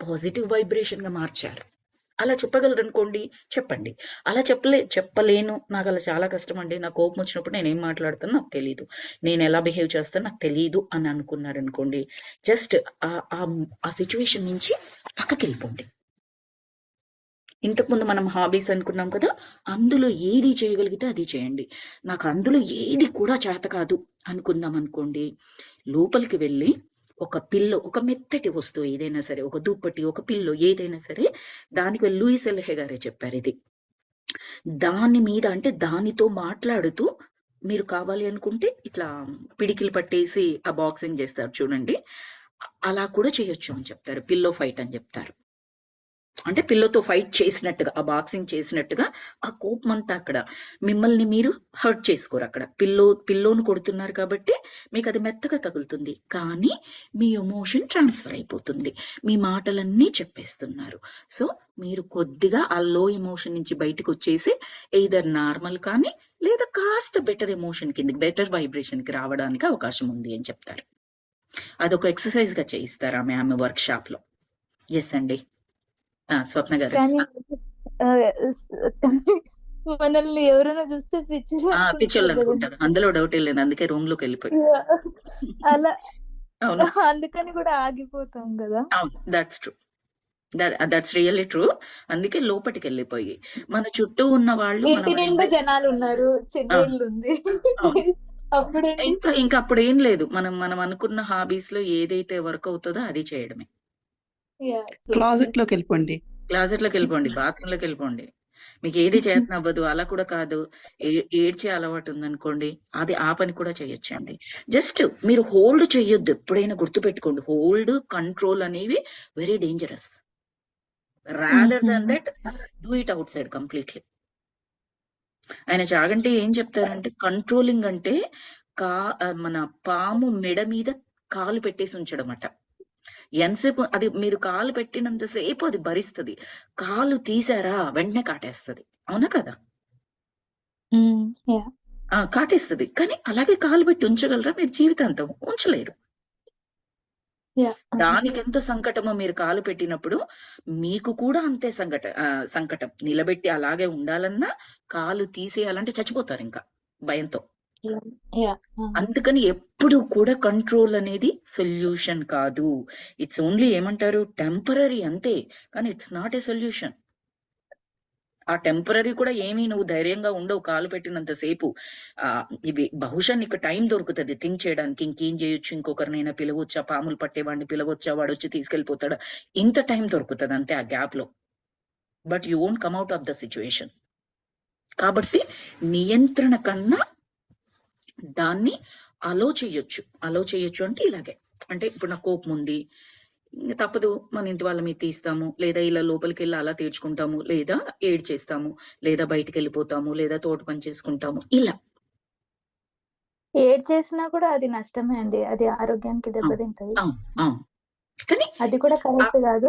పాజిటివ్ వైబ్రేషన్ గా మార్చారు. అలా చెప్పగలరు అనుకోండి, చెప్పండి. అలా చెప్పలేను, నాకు అలా చాలా కష్టం అండి, నాకు కోపం వచ్చినప్పుడు నేనేం మాట్లాడుతానో నాకు తెలియదు, నేను ఎలా బిహేవ్ చేస్తానో నాకు తెలియదు అని అనుకున్నారనుకోండి, జస్ట్ ఆ సిచ్యువేషన్ నుంచి పక్కకి వెళ్ళిపోండి. ఇంతకుముందు మనం హాబీస్ అనుకున్నాం కదా, అందులో ఏది చేయగలిగితే అది చేయండి. నాకు అందులో ఏది కూడా చేత కాదు అనుకుందాం అనుకోండి, లోపలికి వెళ్ళి ఒక పిల్లో, ఒక మెత్తటి వస్తువు ఏదైనా సరే, ఒక దుప్పటి, ఒక పిల్లో ఏదైనా సరే, దానికి లూయిస్ ఎల్హే గారే చెప్పారు ఇది. దాని మీద అంటే దానితో మాట్లాడుతూ మీరు కావాలి అనుకుంటే ఇట్లా పిడికిలు పట్టేసి ఆ బాక్సింగ్ చేస్తారు చూడండి, అలా కూడా చేయొచ్చు అని చెప్తారు. పిల్లో ఫైట్ అని చెప్తారు. అంటే పిల్లోతో ఫైట్ చేసినట్టుగా, ఆ బాక్సింగ్ చేసినట్టుగా ఆ కోపం అంతా అక్కడ మిమ్మల్ని మీరు హర్ట్ చేసుకోరు. అక్కడ పిల్లోను కొడుతున్నారు కాబట్టి మీకు అది మెత్తగా తగులుతుంది, కానీ మీ ఎమోషన్ ట్రాన్స్ఫర్ అయిపోతుంది. మీ మాటలన్నీ చెప్పేస్తున్నారు. సో మీరు కొద్దిగా ఆ లో ఎమోషన్ నుంచి బయటకు వచ్చేసి ఎయిదర్ నార్మల్ కానీ లేదా కాస్త బెటర్ ఎమోషన్ కిందకి, బెటర్ వైబ్రేషన్ కి రావడానికి అవకాశం ఉంది అని చెప్తారు. అదొక ఎక్సర్సైజ్ గా చేయిస్తారు ఆమె వర్క్ షాప్ లో. ఎస్ అండి. స్వప్న గారు. కానీ మనల్ని ఎవరైనా చూస్తే పిచ్చోళ్ళు అనుకుంటారు, అందులో డౌట్ లేదు. అందుకే రూమ్ లోకి వెళ్ళిపోయి అలా అవును అందుకని కూడా ఆగిపోతాం కదా. అవును, that's true, that's really true. అందుకే లోపలికి వెళ్ళిపోయి మన చుట్టూ ఉన్న వాళ్ళు ఇంటి నిండా జనాలు ఉన్నారు, చెన్నైలు ఉంది, అప్పుడు ఇంకా అప్పుడు ఏం లేదు. మనం అనుకున్న హాబీస్ లో ఏదైతే వర్క్ అవుతుందో అది చేయడమే. క్లాజెట్ లోకి వెళ్ళిపోండి, బాత్రూమ్ లోకి వెళ్ళిపోండి. మీకు ఏది చేతన అవ్వదు, అలా కూడా కాదు, ఏడ్చే అలవాటు ఉందనుకోండి, అది ఆ పని కూడా చేయొచ్చండి. జస్ట్ మీరు హోల్డ్ చెయ్యొద్దు. ఎప్పుడైనా గుర్తుపెట్టుకోండి, హోల్డ్ కంట్రోల్ అనేవి very dangerous. Rather than that do it out side completely. ఆయన చాగంటి ఏం చెప్తారంటే, కంట్రోలింగ్ అంటే మన పాము మెడ మీద కాలు పెట్టేసి ఉంచడం అట. ఎంతసేపు అది మీరు కాలు పెట్టినంతసేపు అది భరిస్తుంది, కాలు తీసారా వెంటనే కాటేస్తుంది. అవునా కదా? కాటేస్తుంది. కానీ అలాగే కాలు పెట్టి ఉంచగలరా మీరు జీవితాంతం? ఉంచలేరు. దానికి ఎంత సంకటమో మీరు కాలు పెట్టినప్పుడు మీకు కూడా అంతే సంకటం. నిలబెట్టి అలాగే ఉండాలన్నా, కాలు తీసేయాలంటే చచ్చిపోతారు ఇంకా భయంతో. అందుకని ఎప్పుడు కూడా కంట్రోల్ అనేది సొల్యూషన్ కాదు. ఇట్స్ ఓన్లీ ఏమంటారు, టెంపరరీ అంతే, కానీ ఇట్స్ నాట్ ఏ సొల్యూషన్. ఆ టెంపరరీ కూడా ఏమీ నువ్వు ధైర్యంగా ఉండవు కాలు పెట్టినంతసేపు. ఇవి బహుశా నీకు టైం దొరుకుతుంది థింక్ చేయడానికి, ఇంకేం చేయొచ్చు, ఇంకొకరినైనా పిలవచ్చా, పాములు పట్టేవాడిని పిలవచ్చా, వాడు వచ్చి తీసుకెళ్లిపోతాడా, ఇంత టైం దొరుకుతుంది అంతే ఆ గ్యాప్ లో. But you won't come out of the situation. కాబట్టి నియంత్రణ కన్నా దాన్ని అలో చేయొచ్చు అంటే ఇలాగే. అంటే ఇప్పుడు నాకు కోపం ఉంది, తప్పదు, మన ఇంటి వాళ్ళ మీద తీస్తాము, లేదా ఇలా లోపలికి వెళ్ళి అలా తీర్చుకుంటాము, లేదా ఏడ్ చేస్తాము, లేదా బయటికి వెళ్ళిపోతాము, లేదా తోట పని చేసుకుంటాము. ఇలా ఏడ్ చేసినా కూడా అది నష్టమే అండి, అది ఆరోగ్యానికి దెబ్బతింటది. కానీ అది కూడా కరెక్ట్ కాదు.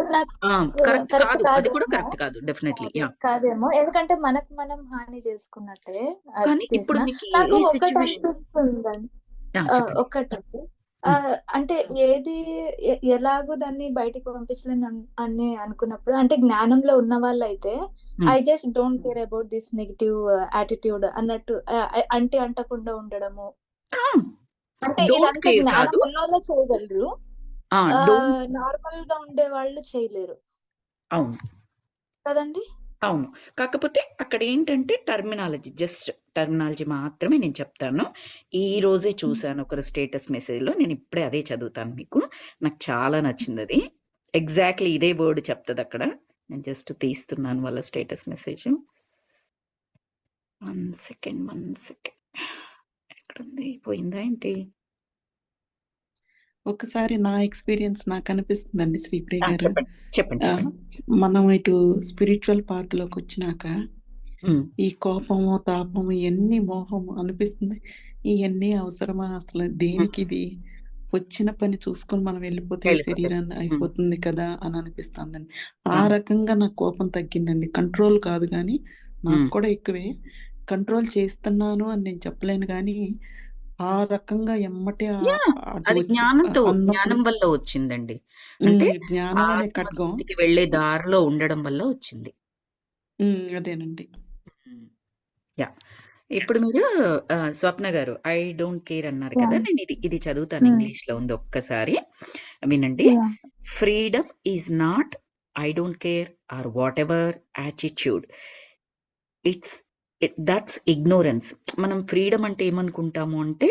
అది కూడా కరెక్ట్ కాదు, డెఫినెట్లీ కాదేమో, ఎందుకంటే మనకు మనం హాని చేసుకున్నట్టే. కానీ ఇప్పుడు నాకు ఒకటి అనిపిస్తుందండి, ఒకటి అంటే ఏది ఎలాగో దాన్ని బయటికి పంపించలేని అని అనుకున్నప్పుడు, అంటే జ్ఞానంలో ఉన్న వాళ్ళు అయితే I just don't care about this negative attitude అన్నట్టు అంటకుండా ఉండడము, అంటే ఇదంతా జ్ఞానం ఉన్న వాళ్ళే చేయగలరు, నార్మల్ గా ఉండే వాళ్ళు చేయలేరు. అవును కదండి. అవును, కాకపోతే అక్కడ ఏంటంటే టర్మినాలజీ మాత్రమే నేను చెప్తాను. ఈ రోజే చూసాను ఒకరు స్టేటస్ మెసేజ్ లో, నేను ఇప్పుడే అదే చదువుతాను మీకు. నాకు చాలా నచ్చింది అది. ఎగ్జాక్ట్లీ ఇదే వర్డ్ చెప్తుంది అక్కడ. నేను జస్ట్ తీస్తున్నాను వాళ్ళ స్టేటస్ మెసేజ్. 1 సెకండ్ ఎక్కడుంది, పోయిందా ఏంటి? ఒకసారి నా ఎక్స్పీరియన్స్ నాకు అనిపిస్తుందండి శ్రీప్రియ గారు. చెప్పండి. మనం ఇటు స్పిరిచువల్ పాత్ లోకి వచ్చినాక ఈ కోపము, తాపము, ఇవన్నీ మోహము అనిపిస్తుంది, ఇవన్నీ అవసరమా అసలు, దేనికి ఇది, వచ్చిన పని చూసుకొని మనం వెళ్ళిపోతే శరీరాన్ని అయిపోతుంది కదా అని అనిపిస్తుందండి. ఆ రకంగా నాకు కోపం తగ్గిందండి. కంట్రోల్ కాదు కానీ నాకు కూడా ఎక్కువే, కంట్రోల్ చేస్తున్నాను అని నేను చెప్పలేను కానీ ఆ రకంగా ఎమ్మటే అది జ్ఞానం వల్ల వచ్చిందండి. అంటే ఆత్మస్థితికి వెళ్లే దారిలో ఉండడం వల్ల వచ్చింది. అదేనండి. ఇప్పుడు మీరు స్వప్న గారు ఐ డోంట్ కేర్ అన్నారు కదా, నేను ఇది చదువుతాను, ఇంగ్లీష్ లో ఉంది, ఒక్కసారి వినండి. Freedom is not I don't care or whatever attitude, that's ignorance. మనం ఫ్రీడమ్ అంటే ఏమనుకుంటాము అంటే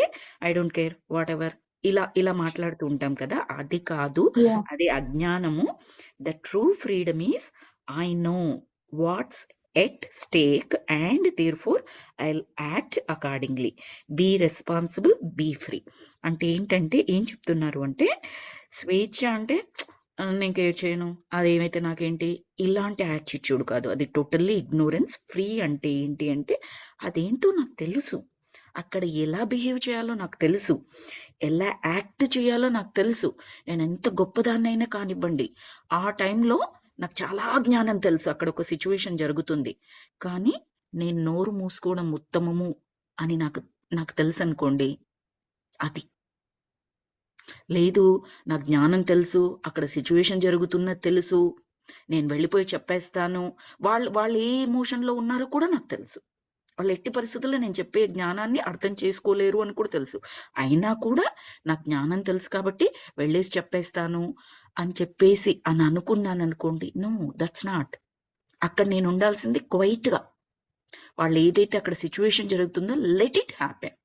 I don't care whatever ఇలా మాట్లాడుతూ ఉంటాం కదా, అది కాదు, అది అజ్ఞానము. The true freedom is I know what's at stake and therefore I'll act accordingly. Be responsible, be free. అంటే ఏంటంటే ఏం చెప్తున్నారు అంటే స్వేచ్ఛ అంటే నేను కేర్ చేయను, అదేమైతే నాకేంటి, ఇలాంటి యాటిట్యూడ్ కాదు. అది టోటల్లీ ఇగ్నోరెన్స్. ఫ్రీ అంటే ఏంటి అంటే అదేంటో నాకు తెలుసు, అక్కడ ఎలా బిహేవ్ చేయాలో నాకు తెలుసు, ఎలా యాక్ట్ చేయాలో నాకు తెలుసు. నేను ఎంత గొప్పదాన్నైనా కానివ్వండి, ఆ టైంలో నాకు చాలా జ్ఞానం తెలుసు. అక్కడ ఒక సిచ్యువేషన్ జరుగుతుంది, కానీ నేను నోరు మూసుకోవడం ఉత్తమము అని నాకు తెలుసు అనుకోండి, అది లేదు. నాకు జ్ఞానం తెలుసు, అక్కడ సిచ్యువేషన్ జరుగుతున్నది తెలుసు, నేను వెళ్ళిపోయి చెప్పేస్తాను. వాళ్ళు ఏ ఎమోషన్ లో ఉన్నారో కూడా నాకు తెలుసు. వాళ్ళు ఎట్టి పరిస్థితుల్లో నేను చెప్పే జ్ఞానాన్ని అర్థం చేసుకోలేరు అని కూడా తెలుసు. అయినా కూడా నాకు జ్ఞానం తెలుసు కాబట్టి వెళ్ళేసి చెప్పేస్తాను అని చెప్పేసి అని అనుకున్నాను అనుకోండి, నో, దట్స్ నాట్. అక్కడ నేను ఉండాల్సింది క్వైట్ గా. వాళ్ళు ఏదైతే అక్కడ సిచ్యువేషన్ జరుగుతుందో లెట్ ఇట్ హ్యాపెన్.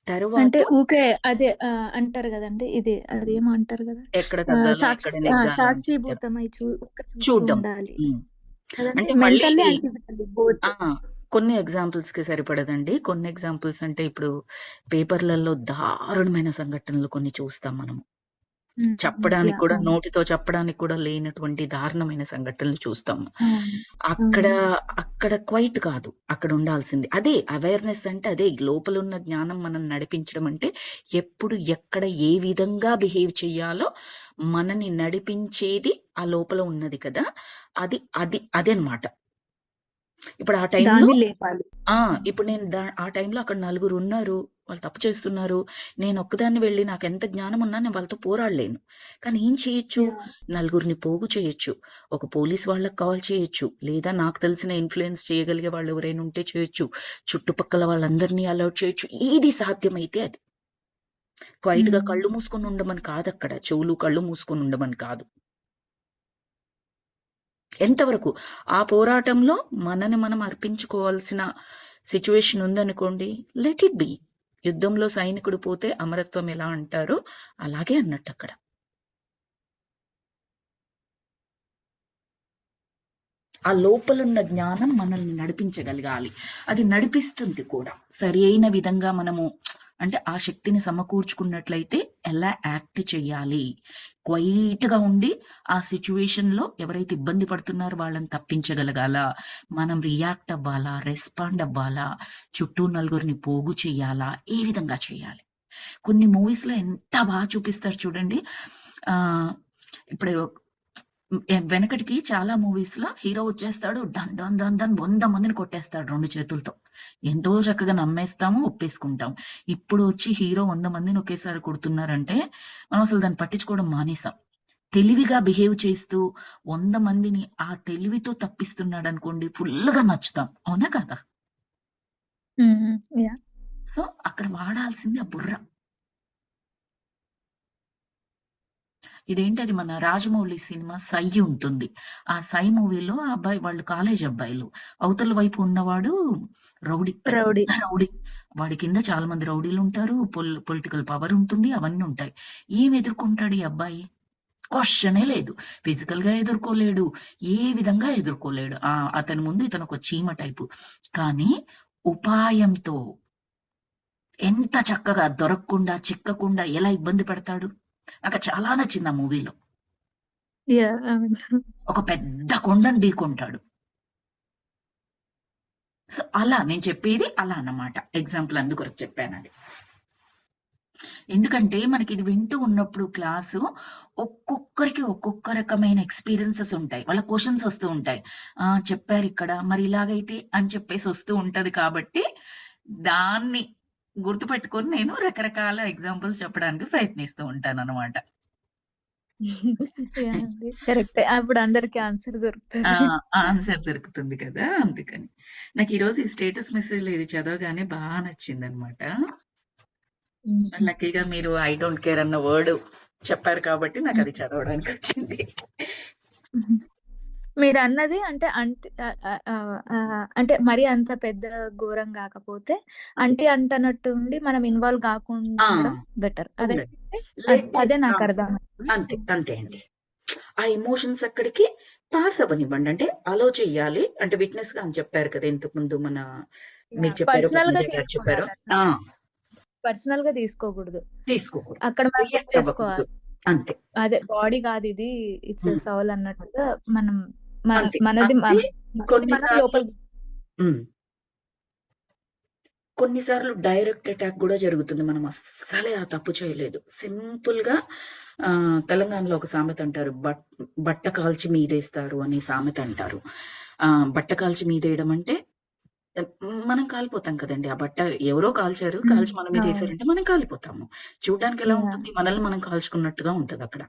తర్వాత అంటే ఊకే అదే అంటారు కదండి, ఇది అదేమో అంటారు కదా, ఎక్కడ తగ్గాలో ఎక్కడ నెగ్గాలో సాక్షిభూతమై చూస్తూ ఉండాలి అంటే మెంటల్లీ అండ్ ఫిజికల్లీ బోత్. కొన్ని ఎగ్జాంపుల్స్ కి సరిపడదండి. కొన్ని ఎగ్జాంపుల్స్ అంటే ఇప్పుడు పేపర్లలో దారుణమైన సంఘటనలు కొన్ని చూస్తాం మనము. చెప్పడానికి కూడా, నోటితో చెప్పడానికి కూడా లేనటువంటి దారుణమైన సంఘటనలు చూస్తాం. అక్కడ క్వైట్ కాదు అక్కడ ఉండాల్సింది. అదే అవేర్నెస్ అంటే, అదే లోపల ఉన్న జ్ఞానం మనం నడిపించడం అంటే ఎప్పుడు ఎక్కడ ఏ విధంగా బిహేవ్ చెయ్యాలో మనని నడిపించేది ఆ లోపల ఉన్నది కదా, అది అన్నమాట. ఇప్పుడు ఆ టైంలో ఇప్పుడు నేను ఆ టైంలో అక్కడ నలుగురు ఉన్నారు, వాళ్ళు తప్పు చేస్తున్నారు, నేను ఒక్కదాన్ని వెళ్ళి నాకు ఎంత జ్ఞానం ఉన్నా నేను వాళ్ళతో పోరాడలేను. కానీ ఏం చేయొచ్చు, నలుగురిని పోగు చేయొచ్చు, ఒక పోలీస్ వాళ్ళకి కాల్ చేయొచ్చు, లేదా నాకు తెలిసిన ఇన్ఫ్లుయెన్స్ చేయగలిగే వాళ్ళు ఎవరైనా ఉంటే చేయొచ్చు, చుట్టుపక్కల వాళ్ళందరినీ అలౌట్ చేయొచ్చు. ఏది సాధ్యమైతే అది. క్వైట్ గా కళ్ళు మూసుకొని ఉండమని కాదు, అక్కడ చెవులు కళ్ళు మూసుకొని ఉండమని కాదు. ఎంతవరకు ఆ పోరాటంలో మనని మనం అర్పించుకోవాల్సిన సిచ్యువేషన్ ఉందనుకోండి, లెట్ ఇట్ బి. యుద్ధంలో సైనికుడు పోతే అమరత్వం ఎలా అంటారో అలాగే అన్నట్టు అక్కడ. ఆ లోపలున్న జ్ఞానం మనల్ని నడిపించగలగాలి. అది నడిపిస్తుంది కూడా. సరి అయిన విధంగా మనము అంటే ఆ శక్తిని సమకూర్చుకున్నట్లయితే ఎలా యాక్ట్ చెయ్యాలి, క్వైట్ గా ఉండి ఆ సిచ్యువేషన్ లో ఎవరైతే ఇబ్బంది పడుతున్నారో వాళ్ళని తప్పించగలగాల, మనం రియాక్ట్ అవ్వాలా, రెస్పాండ్ అవ్వాలా, చుట్టూ నలుగురిని పోగు చెయ్యాలా, ఏ విధంగా చేయాలి. కొన్ని మూవీస్ లో ఎంత బాగా చూపిస్తారు చూడండి. ఇప్పుడు వెనకటికి చాలా మూవీస్ లో హీరో వచ్చేస్తాడు, డన్ డన్ డన్ డన్ 100 మందిని కొట్టేస్తాడు 2 చేతులతో. ఎంతో చక్కగా నమ్మేస్తాము, ఒప్పేసుకుంటాం. ఇప్పుడు వచ్చి హీరో 100 మందిని ఒకేసారి కొడుతున్నారంటే మనం అసలు దాన్ని పట్టించుకోవడం మానేసాం. తెలివిగా బిహేవ్ చేస్తూ 100 మందిని ఆ తెలివితో తప్పిస్తున్నాడు అనుకోండి, ఫుల్ గా నచ్చుతాం. అవునా కదా? సో అక్కడ వాడాల్సింది ఆ బుర్ర. ఇదేంటి, అది మన రాజమౌళి సినిమా సై ఉంటుంది. ఆ సై మూవీలో ఆ అబ్బాయి, వాళ్ళు కాలేజ్ అబ్బాయిలు, అవతల వైపు ఉన్నవాడు రౌడీ. వాడి కింద చాలా మంది రౌడీలు ఉంటారు, పొలిటికల్ పవర్ ఉంటుంది, అవన్నీ ఉంటాయి. ఏం ఎదుర్కొంటాడు ఈ అబ్బాయి? క్వశ్చనే లేదు. ఫిజికల్ గా ఎదుర్కోలేడు, ఏ విధంగా ఎదుర్కోలేడు. అతని ముందు ఇతను ఒక చీమ టైపు. కానీ ఉపాయంతో ఎంత చక్కగా దొరకకుండా చిక్కకుండా ఎలా ఇబ్బంది పెడతాడు. నాకు చాలా నచ్చింది ఆ మూవీలో. ఒక పెద్ద కొండను ఢీకొంటాడు. సో అలా నేను చెప్పేది అలా అన్నమాట. ఎగ్జాంపుల్ అందుకొరకు చెప్పాను అది. ఎందుకంటే మనకి ఇది వింటూ ఉన్నప్పుడు క్లాసు ఒక్కొక్కరికి ఒక్కొక్క రకమైన ఎక్స్పీరియన్సెస్ ఉంటాయి. వాళ్ళ క్వశ్చన్స్ వస్తూ ఉంటాయి. చెప్పారు ఇక్కడ, మరి ఇలాగైతే అని చెప్పేసి వస్తూ ఉంటది. కాబట్టి దాన్ని గుర్తుపెట్టుకొని నేను రకరకాల ఎగ్జాంపుల్స్ చెప్పడానికి ప్రయత్నిస్తూ ఉంటాను అనమాట. కరెక్ట్. అప్పుడు అందరికి ఆన్సర్ దొరుకుతుంది కదా. అందుకని నాకు ఈ రోజు ఈ స్టేటస్ మెసేజ్ ఇది చదవగానే బాగా నచ్చింది అనమాట. లక్కీగా మీరు ఐ డోంట్ కేర్ అన్న వర్డ్ చెప్పారు కాబట్టి నాకు అది చదవడానికి వచ్చింది. మీరు అన్నది అంటే మరి అంత పెద్ద ఘోరం కాకపోతే అంటనట్టు ఉండి మనం ఇన్వాల్వ్ కాకుండా బెటర్. అదే నాకు అర్థం. అంతే అండి. ఆ ఎమోషన్స్ అక్కడికి పాస్ అవ్వనివ్వండి. అంటే అలో చెయ్యాలి. అంటే విట్‌నెస్ గా అని చెప్పారు కదా! ఇంతకు ముందు మీరు చెప్పారు, పర్సనల్ గా పద్మజ గారు చెప్పారు. తీసుకోవాలి. ఆ! పర్సనల్ గా తీసుకోకూడదు. తీసుకోకూడదు. అక్కడ మనం రియాక్ట్ అవ్వకూడదు. చేసుకోవాలి. అంతే. అదే బాడీ కాదు ఇది, ఇట్స్ హ్మ్. సౌల్ అన్నట్టుగా మనం అంతే. మనది అంటే మనం కొన్నిసార్లు లోపలికి. హ్మ్. కొన్నిసార్లు డైరెక్ట్ అటాక్ గూడా జరుగుతుంది. మనం అస్సలే ఆ తప్పు చేయలేదు. సింపుల్‌గా తెలంగాణలో ఒక సామెత అంటారు. బట్ట కాల్చి మీదేస్తారు అనే సామెత అంటారు. బట్ట కాల్చి మీదేయడం అంటే మనం కాలిపోతాం కదండీ! ఆ బట్ట ఎవరో కాల్చారు. కాల్చి మన మీద అవును. ఏసారంటే మనం కాలిపోతాము. చూడ్డానికి ఎలా యాహ్! ఉంటుంది? మనల్ని మనం కాల్చుకున్నట్టుగా ఉంటదక్కడ.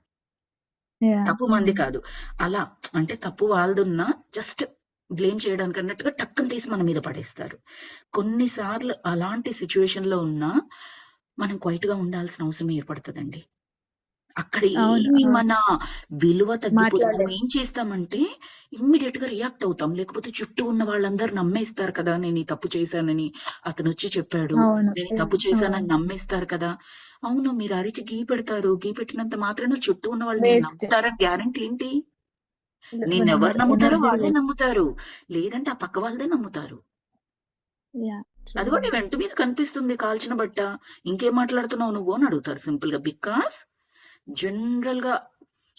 యాహ్! తప్పు మంది కాదు. అలా అంటే తప్పు వాళ్ళదున్నా జస్ట్ బ్లేమ్ చేయడానికి అన్నట్టుగా టక్కున తీసి మన మీద పడేస్తారు. కొన్ని సార్లు అలాంటి సిట్యుయేషన్‌లో ఉన్నా మనం క్వైట్‌గా ఉండాల్సిన అవసరం ఏర్పడతదండి. అక్కడ అవును. ఏమి అవును. మన విలువ తగ్గిపోదు. మనం మాట్లాడలేం. ఏం చేస్తామంటే ఇమ్మీడియేట్‌గా రియాక్ట్ అవుతాం. లేకపోతే చుట్టూ ఉన్న వాళ్ళందరూ నమ్మేస్తారు కదా! నేను ఈ తప్పు చేశానని. అతనొచ్చి చెప్పాడు. అవును. నేను ఈ తప్పు చేశానని అవును. నమ్మేస్తారు కదా! అవును. మీరు అరిచి గీ పెడతారు. గీ పెట్టినంత మాత్రాన చుట్టూ ఉన్న వాళ్ళు నిన్ను వేస్ట్. నమ్ముతారని గ్యారంటీ ఏంటి? నిన్నెవరు నమ్మరు. నమ్ముతారో ఎనర్జీ వాళ్ళే వేస్ట్. నమ్ముతారు. లేదంటే ఆ పక్క వాళ్ళదే నమ్ముతారు. యాహ్! ట్రూ అదిగో నీ అండి. వెంట మీద కనిపిస్తుంది కాల్చిన బట్ట. ఇంకేం మాట్లాడుతున్నావు నువ్వు అని అడుగుతారు సింపుల్‌గా. బికాజ్ జనరల్‌గా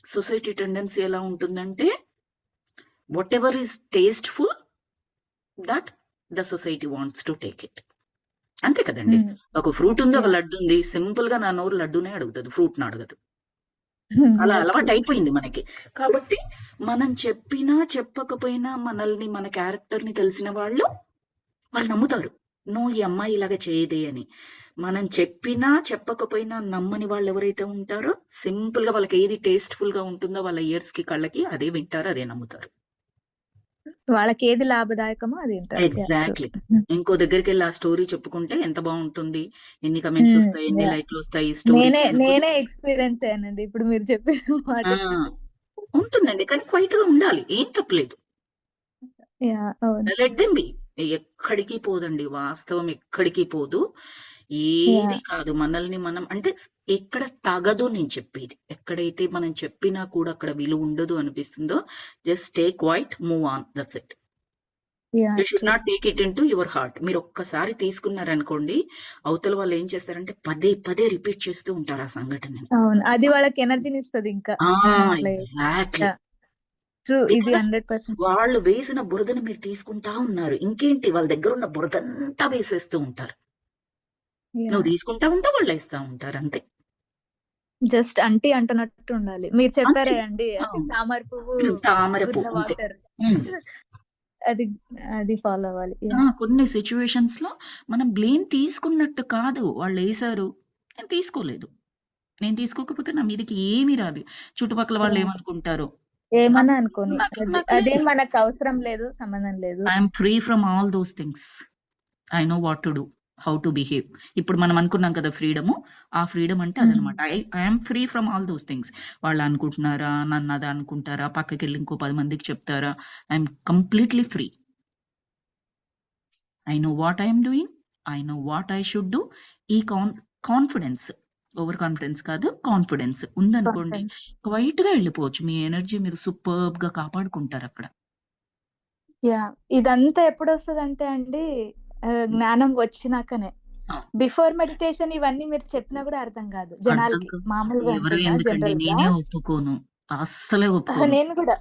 సొసైటీ టెండెన్సీ ఎలా ఉంటుందంటే whatever is tasteful that the society wants to take it. అంతే కదండీ! హ్మ్. ఒక ఫ్రూట్ ఉంది. ఒక యాహ్! లడ్డు ఉంది. సింపుల్‌గా నా నోరు లడ్డూనే అడుగుతది. ఫ్రూట్‌ని అడగదు. అలా యాహ్! ట్రూ. అలవాటయిపోయింది మనకి. కాబట్టి మనం చెప్పినా, చెప్పకపోయినా మనల్ని, మన క్యారెక్టర్‌ని తెలిసిన వాళ్ళు నమ్ముతారు. నో, ఈ అమ్మాయి ఇలాగ చేయదే అని. మనం చెప్పినా, చెప్పకపోయినా నమ్మని వాళ్ళెవరైతే ఉంటారో సింపుల్‌గా వాళ్ళకి ఏది టేస్ట్‌ఫుల్‌గా ఉంటుందో వాళ్ళ ఇయర్స్‌కి, కళ్ళకి అదే వింటారు. అదే నమ్ముతారు. వాళ్ళకేది లాభదాయకమో అది వింటారు. యాహ్! ట్రూ. ఎగ్జాక్ట్‌లీ. ఇంకో దగ్గరికెళ్ళి ఆ స్టోరీ చెప్పుకుంటే ఎంత బావుంటుంది. ఎన్ని కమెంట్స్ ఒస్తాయి, ఎన్ని యాహ్! లైక్‌లొస్తాయి ఈ స్టోరీకి అనుకుని నేనే ఎక్స్‌పీరియన్స్ అయ్యానండి ఇప్పుడు మీరు చెప్పిన ఆ! మాటకి. ఉంటుందండి. కానీ క్వైట్‌గా ఉండాలి. ఏం తప్పులేదు. యాహ్! అవును. Let them be. ఎక్కడికి పోదండి. వాస్తవం ఎక్కడికి పోదు. ఏది యాహ్! కాదు. మనల్ని మనం అంటే ఎక్కడ తగదో నేను చెప్పేది. ఎక్కడైతే మనం చెప్పినా కూడా అక్కడ విలువ ఉండదు అనిపిస్తుందో just stay quiet, move on. That's it. Yeah! You should true. Not take it into your heart. మీరు ఒక్కసారి తీసుకున్నారనుకోండి, అవతల వాళ్ళు ఏం చేస్తారంటే పదే పదే రిపీట్ చేస్తూ ఉంటారు ఆ సంఘటనని. అవును. అది వాళ్ళకి ఎనర్జీనిస్తది ఇంకా. ఆ! మనం అట్లా ఎగ్జాక్ట్‌లీ. యాహ్! ట్రూ. ఇది బికాస్ 100%. వాళ్ళు వేసిన బురదని మీరు తీసుకుంటా ఉన్నారు. ఇంకేంటి వాళ్ళ దగ్గరున్న బురదంతా వేసేస్తూ ఉంటారు. నువ్వు యాహ్! తీసుకుంటా ఉంటావు, వాళ్ళేస్తా ఉంటారు అంతే. జస్ట్ అంటున్నట్టు ఉండాలి. మీరు అంతే. చెప్పారే అండి ఆ! అది తామర పువ్వు తామర గున్న పువ్వు అంతే. వాటర్. హ్మ్. అది అది ఫాలో అవ్వాలి. ఆ! యాహ్! కొన్ని సిట్యుయేషన్స్‌లో మనం బ్లేమ్ తీసుకున్నట్టు కాదు. వాళ్ళేసారు. నేను తీసుకోలేదు. నేను తీసుకోకపోతే నా మీదకి ఏమి రాదు. చుట్టుపక్కల యాహ్! వాళ్ళేమనుకుంటారో. ఏమన్నా నాకు అనుకోని. నాకు నాకు అదేం లేదు. మనకు అవసరం లేదు. సంబంధం లేదు. I am free from all those things. I know what to do. How to behave. ఇప్పుడు మనం అనుకున్నాం కదా ఫ్రీడము. ఆ ఫ్రీడమ్ అంటే హ్మ్. అదనమాట. I am free from all those things. వాళ్ళనుకుంటున్నారా? నన్నది అనుకుంటారా? పక్కకెళ్ళి ఇంకో 10 మందికి చెప్తారా? I am completely free. I know what I am doing. I know what I should do. ఈ కాన్ఫిడెన్స్, ఓవర్ కాన్ఫిడెన్స్ కాదు, కాన్ఫిడెన్స్ ఉందనుకోండి, కాన్ఫిడెన్స్. క్వైట్‌గా ఎళ్ళిపోవచ్చు. మీ ఎనర్జీ మీరు సూపర్బ్‌గా కాపాడుకుంటారక్కడ. యాహ్! ఇదంతా ఎప్పుడొస్తదంటే అండి జ్ఞానం వచ్చినాకనే. ఆ! బిఫోర్ మెడిటేషన్ ఇవన్నీ మీరు చెప్పినా గూడా అర్థం గాదు అర్థం జనాలకి. కా మామూలుగా ఎవరు అంటున్నా ఎందుకండి జనరల్‌గా. నేనే ఒప్పుకోను. అస్సలే ఒప్పుకోను. నేను గూడా.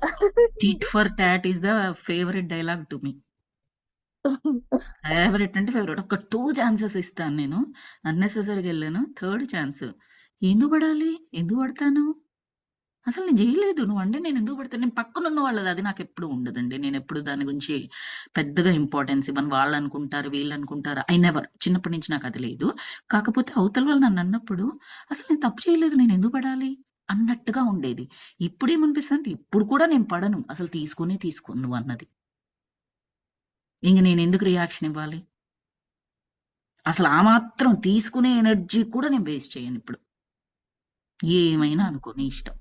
Tit for tat is the favourite dialogue to me. Favourite అంటే ఫేవరెట్. ఒక 2 ఛాన్సెస్ ఇస్తాను నేను. అన్నెసెసరీగా ఎళ్ళాను. థర్డ్ ఛాన్స్ ఎందుకు పడాలి? ఎందుకు పడతాను? అసలు నేను జేయలేదు. నువ్వంటే నేనెందుకు పడతాను? నేను పక్కనున్న వాళ్ళది అది నాకెప్పుడు ఉండదండి. నేనెప్పుడు దాని గురించి పెద్దగా ఇంపార్టెన్స్ ఇవ్వను. వాళ్ళనుకుంటారు, వీళ్ళనుకుంటారు. I never. చిన్నప్పటి నుంచి నాకది లేదు. కాకపోతే అవతల వాళ్ళు నన్నన్నప్పుడు అసలు నేను తప్పు చేయలేదు. నేనెందుకు పడాలి? అన్నట్టుగా ఉండేది. ఇప్పుడేమనిపిస్తదంటే ఇప్పుడు కూడా నేను పడను. అసలు తీసుకోనే తీసుకోను నువ్వన్నది. ఇంక నేనెందుకు రియాక్షన్ ఇవ్వాలి? అసలు ఆ మాత్రం తీసుకునే ఎనర్జీ కూడా నేను వేస్ట్ చేయనిప్పుడు. ఏమైనా అనుకో నీ ఇష్టం.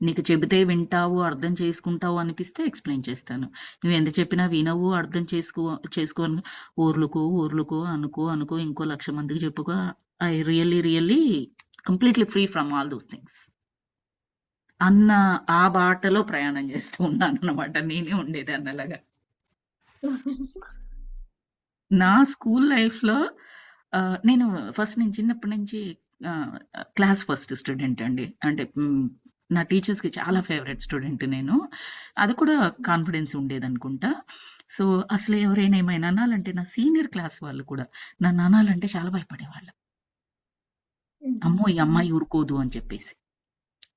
నీకు చెబితే వింటావు, అర్థం చేసుకుంటావు అనిపిస్తే ఎక్స్‌ప్లెయిన్ చేస్తాను. నువ్వెంత చెప్పినా వినవు, అర్థం చేసుకోను ఊర్లుకో, అనుకో ఇంకో 1,00,000 మందికి చెప్పుకో. I really completely free from all those things. అన్న ఆ బాటలో ప్రయాణం చేస్తూ ఉన్నాను అనమాట. నేనే ఉండేదాన్ని అలాగా. నా స్కూల్ లైఫ్‌లో నేను చిన్నప్పటి నుంచి క్లాస్ ఫస్ట్ స్టూడెంట్ అండి. అంటే నా టీచర్స్‌కి చాలా ఫేవరెట్ స్టూడెంట్ నేను. అది కూడా కాన్ఫిడెన్స్ ఉండేదనుకుంటా. సో, అసలు ఎవరైనా ఏమైనా అనాలంటే నా సీనియర్ క్లాస్ వాళ్ళు కూడా నన్ను అనాలంటే చాలా భయపడేవాళ్ళు. అమ్మో! ఈ అమ్మాయి ఊరుకోదు అని చెప్పేసి.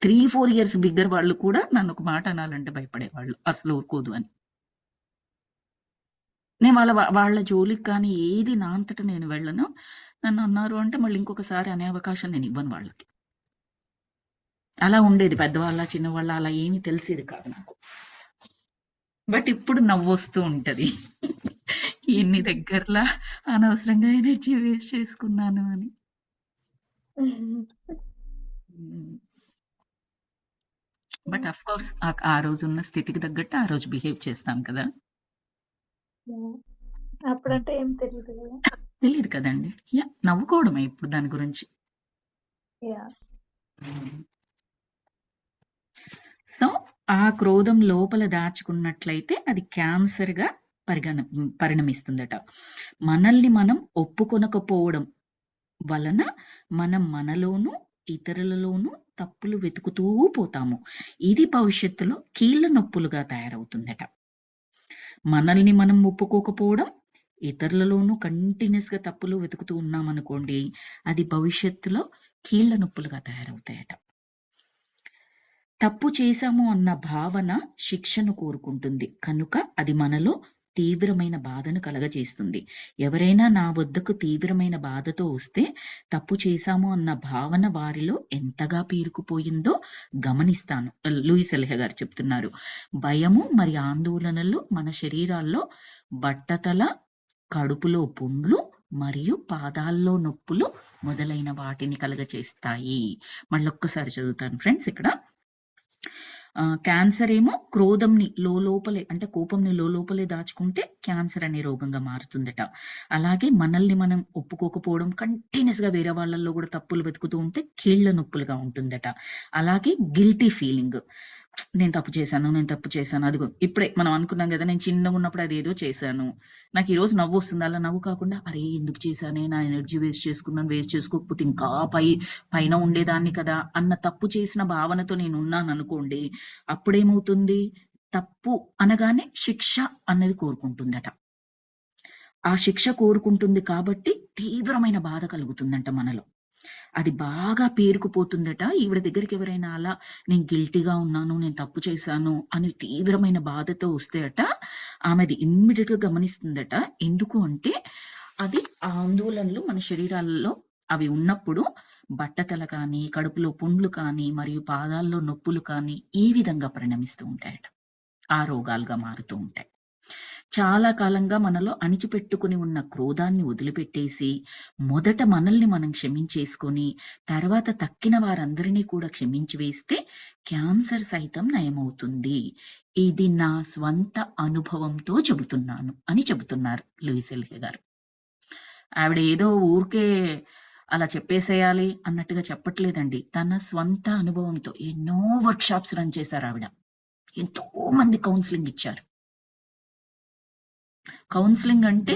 3, 4 ఇయర్స్ బిగ్గర్ వాళ్ళు కూడా నన్ను ఒక మాట అనాలంటే భయపడేవాళ్ళు. అసలు ఊరుకోదు అని. నేను వాళ్ళ జోలికి కానీ ఏది నా అంతట నేను వెళ్ళను. నన్ను అన్నారు అంటే మళ్ళీ ఇంకొకసారి అనే అవకాశం నేను ఇవ్వను వాళ్ళకి. అలా ఉండేది. పెద్దవాళ్ళ, చిన్నవాళ్ళ అలా ఏమీ తెలిసేది కాదు నాకు. బట్ ఇప్పుడు నవ్వొస్తూ ఉంటది. ఎన్ని దగ్గరలా అనవసరంగా ఎనర్జీ వేస్ట్ చేసుకున్నాను అని. బట్ ఆఫ్ కోర్స్ ఆ రోజున్న స్థితికి తగ్గట్టు ఆ రోజు బిహేవ్ చేస్తాం కదా! అప్పుడంటే ఏం తెలీదు కదా! తెలీదు కదండీ. నవ్వుకోవడమే ఇప్పుడు దాని గురించి. యాహ్! సో, ఆ క్రోధం లోపల దాచుకున్నట్లయితే అది క్యాన్సర్‌గా పరిణమిస్తుందట. మనల్ని మనం ఒప్పుకొనకపోవడం వలన మనం మనలోనూ, ఇతరులలోనూ తప్పులు వెతుకుతూ పోతాము. ఇది భవిష్యత్తులో కీళ్ళ నొప్పులుగా తయారవుతుందట. మనల్ని మనం ఒప్పుకోకపోవడం, ఇతరులలోనూ కంటిన్యూస్‌గా తప్పులు వెతుకుతూ ఉన్నామనుకోండి, అది భవిష్యత్తులో కీళ్ళ నొప్పులుగా తయారవుతాయట. తప్పు చేశాము అన్న భావన శిక్షను కోరుకుంటుంది. కనుక అది మనలో తీవ్రమైన బాధను కలగజేస్తుంది. ఎవరైనా నా వద్దకు తీవ్రమైన బాధతో వస్తే తప్పు చేశాము అన్న భావన వారిలో ఎంతగా పేరుకుపోయిందో గమనిస్తాను. లూయిస్ ఎల్హే గారు చెప్తున్నారు. భయము మరి ఆందోళనలు మన శరీరాల్లో బట్టతల, కడుపులో పుండ్లు మరియు పాదాల్లో నొప్పులు మొదలైన వాటిని కలగచేస్తాయి. మళ్ళొక్కసారి చదువుతాను ఫ్రెండ్స్ ఇక్కడ. క్యాన్సర్ ఏమో క్రోధంని లోపలే అంటే కోపంని లోపలే దాచుకుంటే క్యాన్సర్ అనే రోగంగా మారుతుందట. అలాగే మనల్ని మనం ఒప్పుకోకపోవడం, కంటిన్యూస్ గా వేరే వాళ్ళల్లో కూడా తప్పులు వెతుకుతూ ఉంటే కీళ్ల నొప్పులుగా ఉంటుందట. అలాగే గిల్టీ ఫీలింగ్, నేను తప్పు చేశాను, అదిగో ఇప్పుడే మనం అనుకున్నాం కదా, నేను చిన్నగా ఉన్నప్పుడు అది ఏదో చేశాను, నాకు ఈ రోజు నవ్వు వస్తుంది. అలా నవ్వు కాకుండా అరే ఎందుకు చేశానే, నా ఎనర్జీ వేస్ట్ చేసుకోకపోతే ఇంకా పైన ఉండేదాన్ని కదా అన్న తప్పు చేసిన భావనతో నేను ఉన్నాను అనుకోండి, అప్పుడేమవుతుంది, తప్పు అనగానే శిక్ష అన్నది కోరుకుంటుందట. ఆ శిక్ష కోరుకుంటుంది కాబట్టి తీవ్రమైన బాధ కలుగుతుందంట మనలో. అది బాగా పేరుకుపోతుందట. ఈవిడ దగ్గరికి ఎవరైనా అలా నేను గిల్టీగా ఉన్నాను, నేను తప్పు చేశాను అని తీవ్రమైన బాధతో వస్తే అట, ఆమెది ఇమ్మీడియట్ గా గమనిస్తుందట. ఎందుకు అంటే అది ఆందోళనలు మన శరీరాలలో అవి ఉన్నప్పుడు బట్టతల కానీ, కడుపులో పుండ్లు కానీ, మరియు పాదాల్లో నొప్పులు కానీ ఈ విధంగా పరిణమిస్తూ ఉంటాయట. ఆ రోగాలుగా మారుతూ ఉంటాయి. చాలా కాలంగా మనలో అణిచిపెట్టుకుని ఉన్న క్రోధాన్ని వదిలిపెట్టేసి, మొదట మనల్ని మనం క్షమించేసుకొని, తర్వాత తక్కిన వారందరినీ కూడా క్షమించి వేస్తే క్యాన్సర్ సైతం నయమవుతుంది. ఇది నా స్వంత అనుభవంతో చెబుతున్నాను అని చెబుతున్నారు లూయిస్ ఎల్హే గారు. ఆవిడ ఏదో ఊరికే అలా చెప్పేసేయాలి అన్నట్టుగా చెప్పట్లేదండి. తన స్వంత అనుభవంతో ఎన్నో వర్క్ షాప్స్ రన్ చేశారు ఆవిడ. ఎంతో మంది కౌన్సిలింగ్ ఇచ్చారు. కౌన్సిలింగ్ అంటే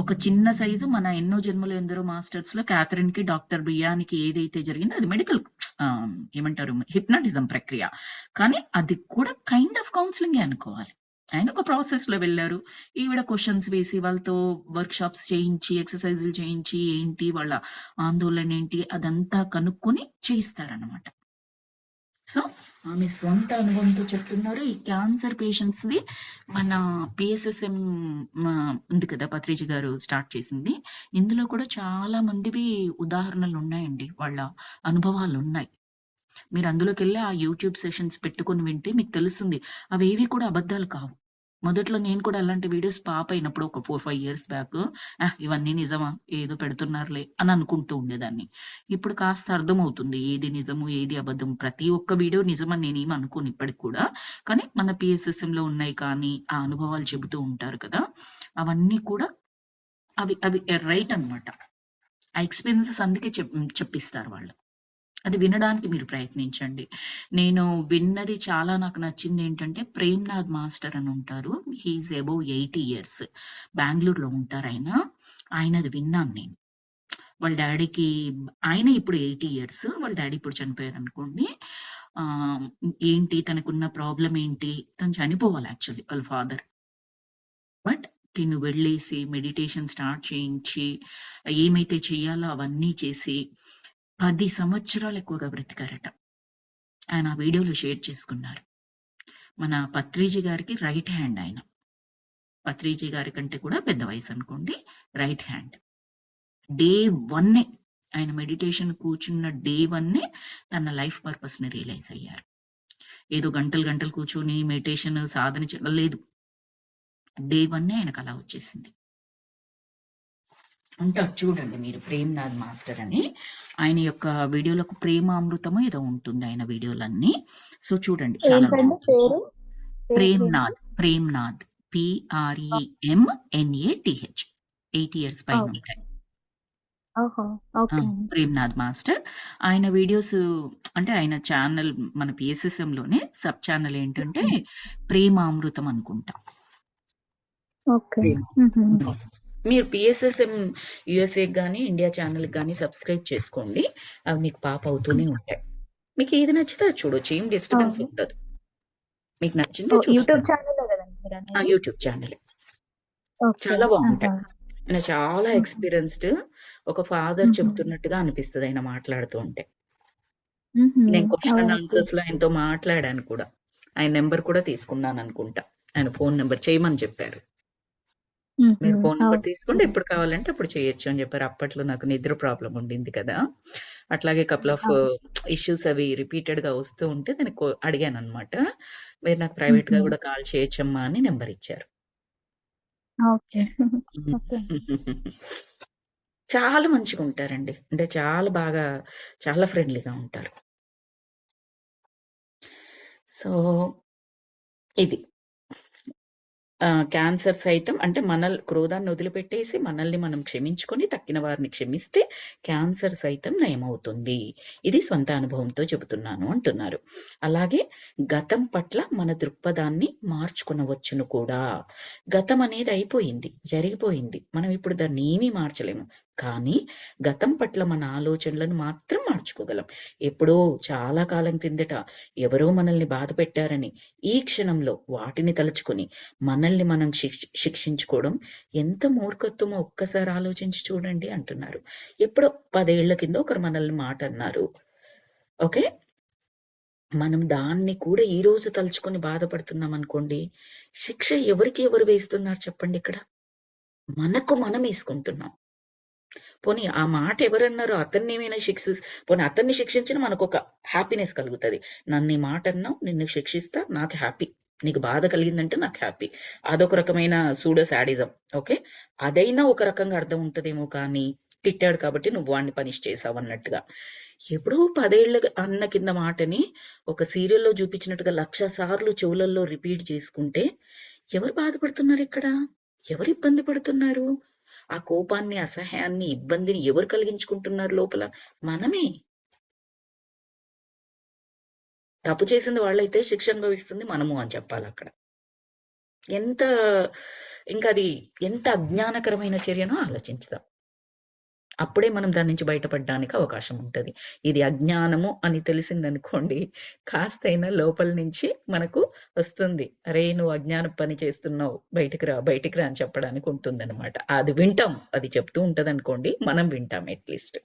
ఒక చిన్న సైజు మన ఎన్నో జన్మలు ఎందరో మాస్టర్స్ లో క్యాథరిన్ కి, డాక్టర్ బియానికి ఏదైతే జరిగిందో అది మెడికల్ ఏమంటారు హిప్నాటిజం ప్రక్రియ. కానీ అది కూడా కైండ్ ఆఫ్ కౌన్సిలింగే అనుకోవాలి. ఆయన ఒక ప్రాసెస్ లో వెళ్ళారు. ఈవిడ క్వశ్చన్స్ వేసి వాళ్ళతో వర్క్ షాప్స్ చేయించి, ఎక్సర్సైజులు చేయించి, ఏంటి వాళ్ళ ఆందోళన ఏంటి అదంతా కనుక్కొని చేయిస్తారనమాట. సో ఆమె స్వంత అనుభవంతో చెప్తున్నారు. ఈ క్యాన్సర్ పేషెంట్స్ ది మన పిఎస్ఎస్ఎం ఉంది కదా, పత్రిజీ గారు స్టార్ట్ చేసింది. ఇందులో కూడా చాలా మందివి ఉదాహరణలు ఉన్నాయండి, వాళ్ళ అనుభవాలు ఉన్నాయి. మీరు అందులోకి వెళ్ళి ఆ యూట్యూబ్ సెషన్స్ పెట్టుకొని వింటే మీకు తెలుస్తుంది, అవేవి కూడా అబద్ధాలు కావు. మొదట్లో నేను కూడా అలాంటి వీడియోస్ అయినప్పుడు ఒక 4-5 ఇయర్స్ బ్యాక్ ఇవన్నీ నిజమా, ఏదో పెడుతున్నారులే అని అనుకుంటూ ఉండేదాన్ని. ఇప్పుడు కాస్త అర్థమవుతుంది ఏది నిజము ఏది అబద్ధం. ప్రతి ఒక్క వీడియో నిజమని నేనేం అనుకోను ఇప్పటికి కూడా. కానీ మన పిఎస్ఎస్ఎం లో ఉన్నాయి కానీ ఆ అనుభవాలు చెబుతూ ఉంటారు కదా, అవన్నీ కూడా అవి అవి రైట్ అన్నమాట. ఆ ఎక్స్పీరియన్సెస్ అందుకే చెప్పిస్తారు వాళ్ళు. అది వినడానికి మీరు ప్రయత్నించండి. నేను విన్నది చాలా నాకు నచ్చింది ఏంటంటే, ప్రేమ్‌నాథ్ మాస్టర్ అని ఉంటారు. He is above 80 years. బెంగుళూరులో ఉంటారాయన. ఆయనది విన్నాను నేను. వాళ్ళ డ్యాడీకి ఆయన ఇప్పుడు 80 ఇయర్స్. వాళ్ళ డ్యాడీ ఇప్పుడు చనిపోయారనుకోండి. ఏంటి తనకున్న ప్రాబ్లమ్ ఏంటి? తను చనిపోవాలి యాక్చువల్లీ వాళ్ళ ఫాదర్. బట్ తిను వెళ్ళేసి మెడిటేషన్ స్టార్ట్ చేయించి, ఏమైతే చెయ్యాలో అవన్నీ చేసి 10 సంవత్సరాలు ఎక్కువగా బ్రతికారట. ఆయన ఆ వీడియోలో షేర్ చేసుకున్నారు. మన పత్రిజీ గారికి రైట్ హ్యాండ్ ఆయన. పత్రిజీ గారి కంటే కూడా పెద్ద వయసు అనుకోండి. Right hand. డే 1 ఆయన మెడిటేషన్ కూర్చున్న డే 1 తన లైఫ్ పర్పస్ ని రియలైజ్ అయ్యారు. ఏదో గంటలు గంటలు కూర్చొని మెడిటేషన్ సాధన లేదు. డే 1 ఆయనకు అలా వచ్చేసింది. ఉంటారు చూడండి మీరు, ప్రేమ్‌నాథ్ మాస్టర్ అని. ఆయన యొక్క వీడియోలకు ప్రేమామృతము ఏదో ఉంటుంది ఆయన వీడియోలన్నీ. సో చూడండి చాలా ఏంటండి బాగుంటుంది. పేరు? ప్రేమ్‌నాథ్ PREMNATH 80 ఇయర్స్ పైన ఓకే. ఉంటాయి. ఓహో! ఓకే. ప్రేమ్‌నాథ్ మాస్టర్. ఆయన వీడియోస్ అంటే ఆయన ఛానల్ మన PSSM లోనే సబ్ ఛానల్ ఏంటంటే ప్రేమామృతం అనుకుంటా. ఓకే. మీరు PSSM USA గానీ ఇండియా ఛానల్ గానీ సబ్స్క్రైబ్ చేసుకోండి. అవి మీకు పాప్ అవుతూనే ఉంటాయి. మీకు ఏది నచ్చితే అది చూడొచ్చు. ఏం డిస్టర్బెన్స్ ఉండదు. మీకు నచ్చింది యూట్యూబ్ ఛానల్ కదండి. యూట్యూబ్ ఛానల్ చాలా బాగుంటాయి. ఆయన చాలా ఎక్స్పీరియన్స్డ్. ఒక ఫాదర్ చెప్తున్నట్టుగా అనిపిస్తుంది ఆయన మాట్లాడుతూ ఉంటే. నేను క్వశ్చన్ అండ్ ఆన్సర్స్ లో ఆయనతో మాట్లాడాను కూడా. ఆయన నెంబర్ కూడా తీసుకున్నాను అనుకుంటా. ఆయన ఫోన్ నెంబర్ చేయమని చెప్పారు. మీరు ఫోన్ నెంబర్ తీసుకోండి, ఎప్పుడు కావాలంటే అప్పుడు చేయొచ్చు అని చెప్పారు. అప్పట్లో నాకు నిద్ర ప్రాబ్లం ఉండింది కదా, అట్లాగే కపుల్ ఆఫ్ ఇష్యూస్ అవి రిపీటెడ్ గా వస్తూ ఉంటే నేను అడిగాను అనమాట. మీరు నాకు ప్రైవేట్ గా కూడా కాల్ చేయొచ్చమ్మా అని నెంబర్ ఇచ్చారు. చాలా మంచిగా ఉంటారండి. అంటే చాలా బాగా, చాలా ఫ్రెండ్లీగా ఉంటారు. సో ఇది క్యాన్సర్ సైతం అంటే క్రోధాన్ని వదిలిపెట్టేసి మనల్ని మనం క్షమించుకొని తక్కిన వారిని క్షమిస్తే క్యాన్సర్ సైతం నయమవుతుంది. ఇది స్వంత అనుభవంతో చెబుతున్నాను అంటున్నారు. అలాగే గతం పట్ల మన దృక్పథాన్ని మార్చుకునవచ్చును కూడా. గతం అనేది అయిపోయింది, జరిగిపోయింది. మనం ఇప్పుడు దాన్ని ఏమీ మార్చలేము. కానీ గతం పట్ల మన ఆలోచనలను మాత్రం మార్చుకోగలం. ఎప్పుడో చాలా కాలం క్రిందట ఎవరో మనల్ని బాధ పెట్టారని ఈ క్షణంలో వాటిని తలుచుకుని మనల్ని మనం శిక్షించుకోవడం ఎంత మూర్ఖత్వమో ఒక్కసారి ఆలోచించి చూడండి అంటున్నారు. ఎప్పుడో 10 ఏళ్ల కింద ఒకరు మనల్ని మాట అన్నారు. ఓకే, మనం దాన్ని కూడా ఈ రోజు తలుచుకొని బాధపడుతున్నాం అనుకోండి, శిక్ష ఎవరికి ఎవరు వేస్తున్నారు చెప్పండి? ఇక్కడ మనకు మనం వేసుకుంటున్నాం. పోనీ ఆ మాట ఎవరన్నారో అతన్ని ఏమైనా పోనీ అతన్ని శిక్షించిన మనకు ఒక హ్యాపీనెస్ కలుగుతుంది. నన్ను ఈ మాట అన్నావు, నిన్ను శిక్షిస్తా, నాకు హ్యాపీ. నీకు బాధ కలిగిందంటే నాకు హ్యాపీ. అదొక రకమైన సూడో శాడిజం. ఓకే, అదైనా ఒక రకంగా అర్థం ఉంటదేమో, కానీ తిట్టాడు కాబట్టి నువ్వు వాడిని పనిష్ చేసావు అన్నట్టుగా. ఎప్పుడో 10 ఏళ్ల అన్న కింద మాటని ఒక సీరియల్లో చూపించినట్టుగా 1,00,000 సార్లు చెవులలో రిపీట్ చేసుకుంటే ఎవరు బాధపడుతున్నారు? ఇక్కడ ఎవరు ఇబ్బంది పడుతున్నారు? ఆ కోపాన్ని, అసహ్యాన్ని, ఇబ్బందిని ఎవరు కలిగించుకుంటున్నారు లోపల? మనమే. తప్పు చేసింది వాళ్ళైతే శిక్ష అనుభవిస్తుంది మనము అని చెప్పాలి అక్కడ. ఇంకా అది ఎంత అజ్ఞానకరమైన చర్యనో ఆలోచించుదాం. అప్పుడే మనం దాని నుంచి బయటపడడానికి అవకాశం ఉంటుంది. ఇది అజ్ఞానము అని తెలిసిందనుకోండి, కాస్తైనా లోపల నుంచి మనకు వస్తుంది, అరే నువ్వు అజ్ఞాన పని చేస్తున్నావు, బయటికి రా అని చెప్పడానికి ఉంటుందన్నమాట. అది వింటాం, అది చెప్తూ ఉంటది అనుకోండి, మనం వింటాం అట్లీస్ట్.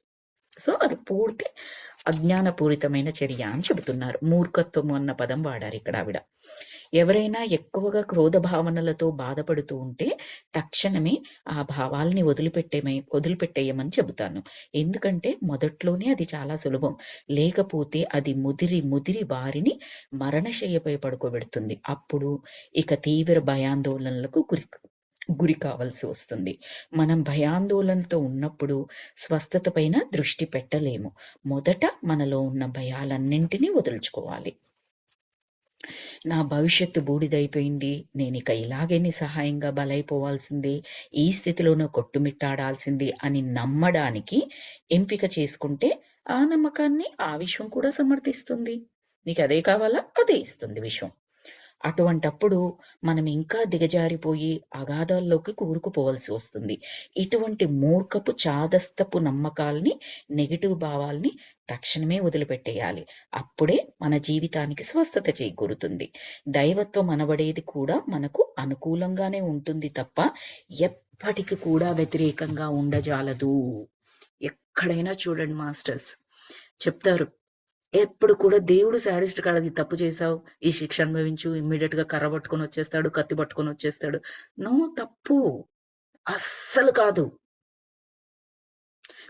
సో అది పూర్తి అజ్ఞానపూరితమైన చర్య అని చెబుతున్నారు. మూర్ఖత్వము అన్న పదం వాడారు ఇక్కడ ఆవిడ. ఎవరైనా ఎక్కువగా క్రోధ భావనలతో బాధపడుతూ ఉంటే తక్షణమే ఆ భావాల్ని వదిలిపెట్టేయమని చెబుతాను. ఎందుకంటే మొదట్లోనే అది చాలా సులభం, లేకపోతే అది ముదిరి వారిని మరణశయ్యపై పడుకోబెడుతుంది. అప్పుడు ఇక తీవ్ర భయాందోళనలకు గురి కావాల్సి వస్తుంది. మనం భయాందోళనతో ఉన్నప్పుడు స్వస్థత పైన దృష్టి పెట్టలేము. మొదట మనలో ఉన్న భయాలన్నింటినీ వదులుచుకోవాలి. నా భవిష్యత్తు బూడిదైపోయింది, నేను ఇక ఇలాగే నిస్సహాయంగా బలైపోవాల్సిందే, ఈ స్థితిలోనూ కొట్టుమిట్టాడాల్సింది అని నమ్మడానికి ఎంపిక చేసుకుంటే ఆ నమ్మకాన్ని ఆ విశ్వం కూడా సమర్థిస్తుంది. నీకు అదే కావాలా, అదే ఇస్తుంది విశ్వం. అటువంటప్పుడు మనం ఇంకా దిగజారిపోయి అగాధాల్లోకి కూరుకుపోవలసి వస్తుంది. ఇటువంటి మూర్ఖపు చాదస్తపు నమ్మకాల్ని, నెగిటివ్ భావాల్ని తక్షణమే వదిలిపెట్టేయాలి. అప్పుడే మన జీవితానికి స్వస్థత చేకూరుతుంది. దైవత్వం అనబడేది కూడా మనకు అనుకూలంగానే ఉంటుంది తప్ప ఎప్పటికి కూడా వ్యతిరేకంగా ఉండజాలదు. ఎక్కడైనా చూడండి మాస్టర్స్ చెప్తారు, ఎప్పుడు కూడా దేవుడు శాడిస్ట్ కాదు, అది తప్పు చేసావు ఈ శిక్ష అనుభవించు, ఇమ్మీడియట్ గా కర్ర పట్టుకొని వచ్చేస్తాడు, కత్తి పట్టుకొని వచ్చేస్తాడు. నో, తప్పు, అస్సలు కాదు.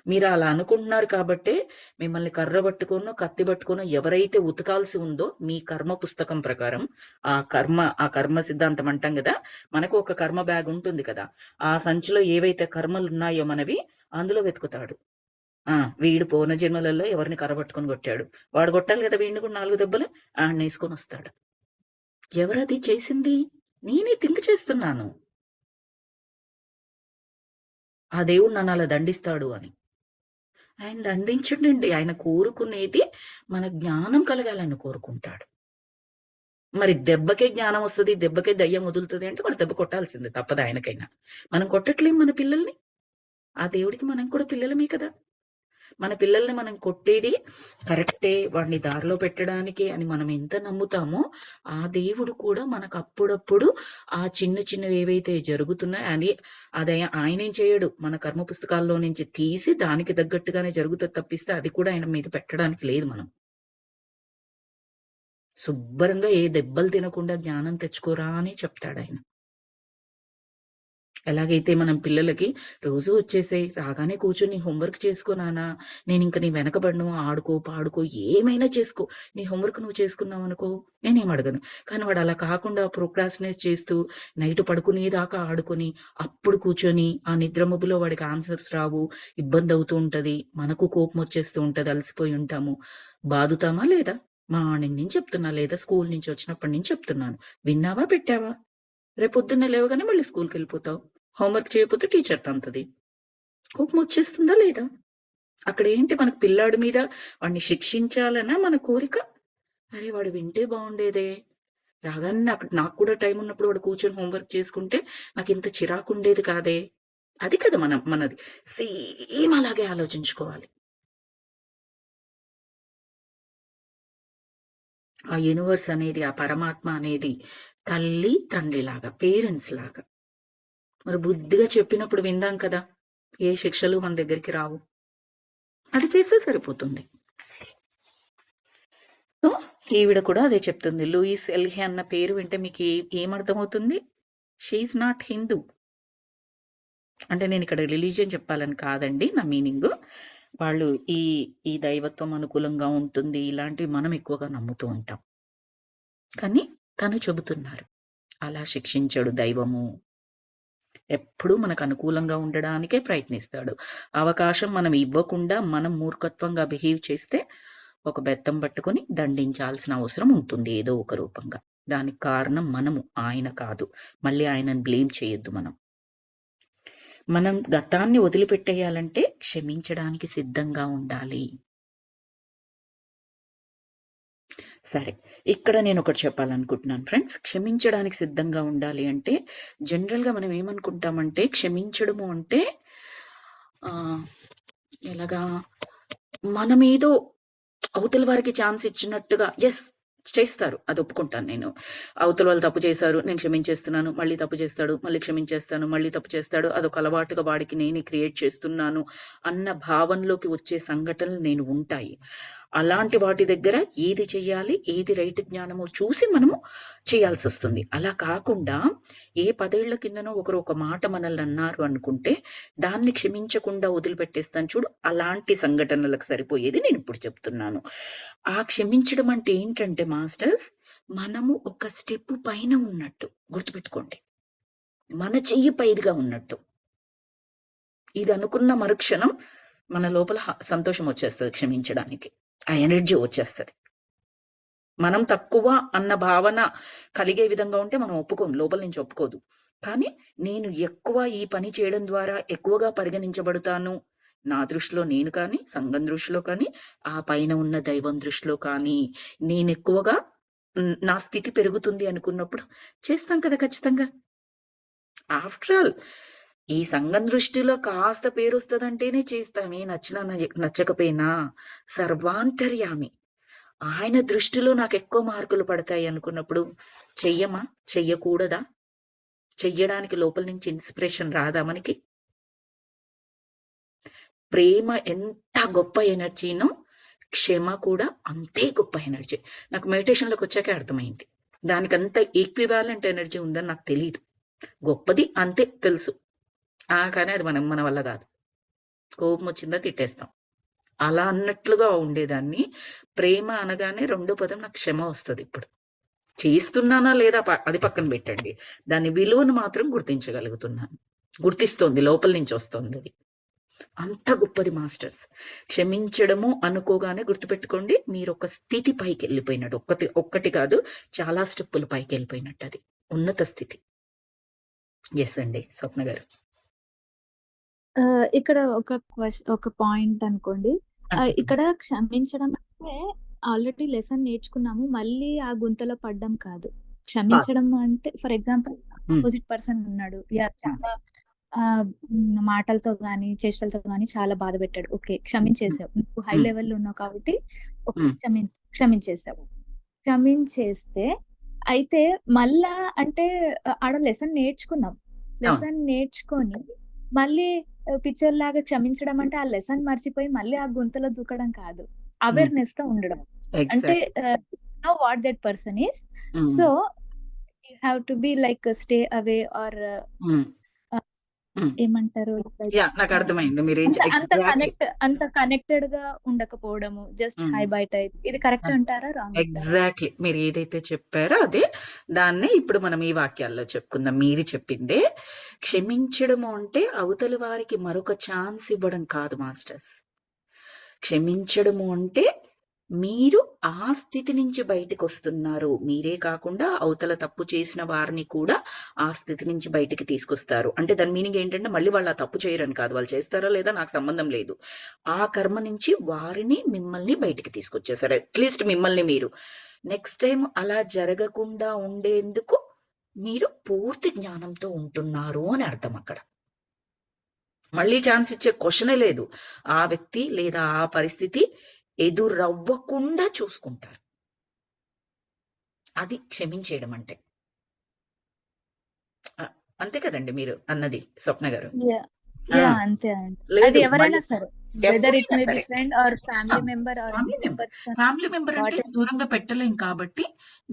మీరు అలా అనుకుంటున్నారు కాబట్టే మిమ్మల్ని కర్ర పట్టుకోనో కత్తి పట్టుకోనో ఎవరైతే ఉతకాల్సి ఉందో మీ కర్మ పుస్తకం ప్రకారం ఆ కర్మ సిద్ధాంతం అంటాం కదా, మనకు ఒక కర్మ బ్యాగ్ ఉంటుంది కదా, ఆ సంచిలో ఏవైతే కర్మలు ఉన్నాయో మనవి అందులో వెతుకుతాడు. వీడు పోన జన్మలలో ఎవరిని కరబట్టుకొని కొట్టాడు, వాడు కొట్టాలి కదా వీడిని కూడా 4 దెబ్బలు, ఆడిని వేసుకొని వస్తాడు. ఎవరది చేసింది? నేనే థింక్ చేస్తున్నాను, ఆ దేవుడు నన్ను అలా దండిస్తాడు అని. ఆయన దండించండి, ఆయన కోరుకునేది మన జ్ఞానం కలగాలని కోరుకుంటాడు. మరి దెబ్బకే జ్ఞానం వస్తుంది, దెబ్బకే దయ్యం వదులుతుంది అంటే మరి దెబ్బ కొట్టాల్సిందే, తప్పదు ఆయనకైనా. మనం కొట్టట్లేం మన పిల్లల్ని, ఆ దేవుడికి మనం కూడా పిల్లలమే కదా. మన పిల్లల్ని మనం కొట్టేది కరెక్టే, వాడిని దారిలో పెట్టడానికి అని మనం ఎంత నమ్ముతామో ఆ దేవుడు కూడా మనకు అప్పుడప్పుడు ఆ చిన్న చిన్నవి ఏవైతే జరుగుతున్నాయో అని అదే ఆయనేం చేయడు, మన కర్మ పుస్తకాల్లో నుంచి తీసి దానికి తగ్గట్టుగానే జరుగుతుంది తప్పిస్తే అది కూడా ఆయన మీద పెట్టడానికి లేదు. మనం శుభ్రంగా ఏ దెబ్బలు తినకుండా జ్ఞానం తెచ్చుకోరా అని చెప్తాడు ఆయన. ఎలాగైతే మనం పిల్లలకి రోజు వచ్చేసేయ్, రాగానే కూర్చొని హోంవర్క్ చేసుకో నానా, నేను ఇంకా నీ వెనకబడను, ఆడుకో పాడుకో ఏమైనా చేసుకో, నీ హోంవర్క్ నువ్వు చేసుకున్నావు అనుకో నేనేం అడగను. కానీ వాడు అలా కాకుండా ప్రోక్రాస్టినేట్ చేస్తూ నైట్ పడుకునేదాకా ఆడుకొని అప్పుడు కూర్చొని ఆ నిద్రమబ్బులో వాడికి ఆన్సర్స్ రావు, ఇబ్బంది అవుతూ ఉంటది, మనకు కోపం వచ్చేస్తూ ఉంటది, అలసిపోయి ఉంటాము. బాదుతామా లేదా? మార్నింగ్ నుంచి చెప్తున్నా, లేదా స్కూల్ నుంచి వచ్చినప్పటి నుంచి చెప్తున్నాను, విన్నావా పెట్టావా? రేపొద్దున్నే లేవగానే మళ్ళీ స్కూల్కి వెళ్ళిపోతావు, హోంవర్క్ చేయకపోతే టీచర్ తంతది, కోపం వచ్చేస్తుందా లేదా? అక్కడ ఏంటి, మనకు పిల్లాడి మీద వాడిని శిక్షించాలన్నా మన కోరిక? అరే వాడు వింటే బాగుండేదే, రాగానే నాకు కూడా టైం ఉన్నప్పుడు వాడు కూర్చొని హోంవర్క్ చేసుకుంటే నాకు ఇంత చిరాకు ఉండేది కాదే. అది కదా మనది. సేమ్ అలాగే ఆలోచించుకోవాలి. ఆ యూనివర్స్ అనేది, ఆ పరమాత్మ అనేది తల్లి తండ్రి లాగా, పేరెంట్స్ లాగా. మరి బుద్ధిగా చెప్పినప్పుడు విందాం కదా, ఏ శిక్షలు మన దగ్గరికి రావు, అది చేస్తే సరిపోతుంది. ఈవిడ కూడా అదే చెప్తుంది. లూయిస్ ఎల్హే అన్న పేరు వింటే మీకు ఏమర్థమవుతుంది? She is not Hindu. అంటే నేను ఇక్కడ రిలీజియన్ చెప్పాలని కాదండి నా మీనింగ్. వాళ్ళు ఈ దైవత్వం అనుకూలంగా ఉంటుంది ఇలాంటివి మనం ఎక్కువగా నమ్ముతూ ఉంటాం. కానీ తను చెబుతున్నారు అలా శిక్షించడు దైవము, ఎప్పుడూ మనకు అనుకూలంగా ఉండడానికే ప్రయత్నిస్తాడు. అవకాశం మనం ఇవ్వకుండా మనం మూర్ఖత్వంగా బిహేవ్ చేస్తే ఒక బెత్తం పట్టుకొని దండించాల్సిన అవసరం ఉంటుంది ఏదో ఒక రూపంగా. దానికి కారణం మనము, ఆయన కాదు. మళ్ళీ ఆయనను బ్లేమ్ చేయొద్దు. మనం గతాన్ని వదిలిపెట్టేయాలంటే క్షమించడానికి సిద్ధంగా ఉండాలి. సరే, ఇక్కడ నేను ఒకటి చెప్పాలనుకుంటున్నాను ఫ్రెండ్స్. క్షమించడానికి సిద్ధంగా ఉండాలి అంటే జనరల్ గా మనం ఏమనుకుంటామంటే క్షమించడము అంటే ఎలాగా, మనమేదో అవతల వారికి ఛాన్స్ ఇచ్చినట్టుగా ఎస్ చేస్తారు, అది ఒప్పుకుంటాను నేను. అవతల వాళ్ళు తప్పు చేశారు, నేను క్షమించేస్తున్నాను, మళ్ళీ తప్పు చేస్తాడు, మళ్ళీ క్షమించేస్తాను, మళ్ళీ తప్పు చేస్తాడు, అదొక అలవాటుగా వాడికి నేనే క్రియేట్ చేస్తున్నాను అన్న భావనలోకి వచ్చే సంఘటనలు నేను ఉంటాయి. అలాంటి వాటి దగ్గర ఏది చెయ్యాలి, ఏది రైట్ జ్ఞానమో చూసి మనము చేయాల్సి వస్తుంది. అలా కాకుండా ఏ 10 ఏళ్ల కిందనో ఒకరు ఒక మాట మనల్ని అన్నారు అనుకుంటే దాన్ని క్షమించకుండా వదిలిపెట్టేస్తాను చూడు, అలాంటి సంఘటనలకు సరిపోయేది నేను ఇప్పుడు చెప్తున్నాను. ఆ క్షమించడం అంటే ఏంటంటే మాస్టర్స్, మనము ఒక స్టెప్ పైన ఉన్నట్టు గుర్తుపెట్టుకోండి, మన చెయ్యి పైదిగా ఉన్నట్టు. ఇది అనుకున్న మరుక్షణం మన లోపల సంతోషం వచ్చేస్తుంది, క్షమించడానికి ఆ ఎనర్జీ వచ్చేస్తుంది. మనం తక్కువ అన్న భావన కలిగే విధంగా ఉంటే మనం ఒప్పుకోము, లోపల నుంచి ఒప్పుకోదు. కానీ నేను ఎక్కువ ఈ పని చేయడం ద్వారా ఎక్కువగా పరిగణించబడతాను, నా దృష్టిలో నేను కానీ, సంఘం దృష్టిలో కానీ, ఆ పైన ఉన్న దైవం దృష్టిలో కానీ, నేను ఎక్కువగా నా స్థితి పెరుగుతుంది అనుకున్నప్పుడు చేస్తాం కదా ఖచ్చితంగా. ఆఫ్టర్ ఆల్ ఈ సంఘం దృష్టిలో కాస్త పేరు వస్తుందంటేనే చేస్తామే, నచ్చినా నచ్చకపోయినా. సర్వాంతర్యామి ఆయన దృష్టిలో నాకు ఎక్కువ మార్కులు పడతాయి అనుకున్నప్పుడు చెయ్యమా? చెయ్యకూడదా? చెయ్యడానికి లోపల నుంచి ఇన్స్పిరేషన్ రాదా మనకి? ప్రేమ ఎంత గొప్ప ఎనర్జీనో క్షమ కూడా అంతే గొప్ప ఎనర్జీ. నాకు మెడిటేషన్లోకి వచ్చాకే అర్థమైంది. దానికి అంత ఈక్వివాలెంట్ ఎనర్జీ ఉందని నాకు తెలియదు. గొప్పది అంతే తెలుసు, కానీ అది మన వల్ల కాదు. కోపం వచ్చిందా తిట్టేస్తాం. అలా అన్నట్లుగా ఉండేదాన్ని. ప్రేమ అనగానే రెండో పదం నాకు క్షమ వస్తుంది. ఇప్పుడు చేస్తున్నానా లేదా అది పక్కన పెట్టండి, దాని విలువను మాత్రం గుర్తించగలుగుతున్నాను. గుర్తిస్తోంది, లోపల నుంచి వస్తుంది అది. అంత గొప్పది మాస్టర్స్. క్షమించడము అనుకోగానే గుర్తుపెట్టుకోండి, మీరు ఒక స్థితి పైకి వెళ్ళిపోయినట్టు. ఒక్కటి కాదు, చాలా స్టెప్పులు పైకి వెళ్ళిపోయినట్టు. అది ఉన్నత స్థితి. ఎస్ అండి స్వప్న గారు. ఇక్కడ ఒక పాయింట్ అనుకోండి. ఇక్కడ క్షమించడం అంటే ఆల్రెడీ లెసన్ నేర్చుకున్నాము, మళ్ళీ ఆ గుంతలో పడ్డం కాదు. క్షమించడం అంటే ఫర్ ఎగ్జాంపుల్ ఆపోజిట్ పర్సన్ ఉన్నాడు, చాలా మాటలతో గాని చేష్టలతో గాని చాలా బాధ పెట్టాడు. ఓకే, క్షమించేసావు, నువ్వు హై లెవెల్లో ఉన్నావు కాబట్టి క్షమించేసావు. క్షమించేస్తే అయితే మళ్ళా అంటే ఆడ లెసన్ నేర్చుకున్నాం. లెసన్ నేర్చుకొని మళ్ళీ పిక్చర్ లాగా క్షమించడం అంటే ఆ లెసన్ మర్చిపోయి మళ్ళీ ఆ గుంతలో దూకడం కాదు, అవేర్నెస్ తో ఉండడం. అంటే know what that person is, so you have to be like stay away are ఏమంటారు, నాకు అర్థమైంది. మీరు అంత కనెక్టెడ్ గా ఉండకపోవడము, జస్ట్ హై బై టైప్. ఇది కరెక్ట్ అంటారా రాంగ్? ఎగ్జాక్ట్లీ మీరు ఏదైతే చెప్పారో అదే దాన్నే ఇప్పుడు మనం ఈ వాక్యాల్లో చెప్పుకుందాం. మీరు చెప్పిందే. క్షమించడము అంటే అవతలి వారికి మరొక ఛాన్స్ ఇవ్వడం కాదు మాస్టర్స్. క్షమించడము అంటే మీరు ఆ స్థితి నుంచి బయటకు వస్తున్నారు. మీరే కాకుండా అవతల తప్పు చేసిన వారిని కూడా ఆ స్థితి నుంచి బయటికి తీసుకొస్తారు. అంటే దాని మీనింగ్ ఏంటంటే మళ్ళీ వాళ్ళు ఆ తప్పు చేయరని కాదు, వాళ్ళు చేస్తారా లేదా నాకు సంబంధం లేదు. ఆ కర్మ నుంచి వారిని మిమ్మల్ని బయటికి తీసుకొచ్చేసారు. అట్లీస్ట్ మిమ్మల్ని మీరు నెక్స్ట్ టైం అలా జరగకుండా ఉండేందుకు మీరు పూర్తి జ్ఞానంతో ఉంటున్నారు అని అర్థం. అక్కడ మళ్ళీ ఛాన్స్ ఇచ్చే క్వశ్చనే లేదు. ఆ వ్యక్తి లేదా ఆ పరిస్థితి ఎదురవ్వకుండా చూసుకుంటారు. అది క్షమించేయడం అంటే. అంతే కదండి మీరు అన్నది స్వప్న గారు? అంతే. అది ఎవరైనా సరే, whether it may be friend or family member అంటే దూరంగా పెట్టలేం కాబట్టి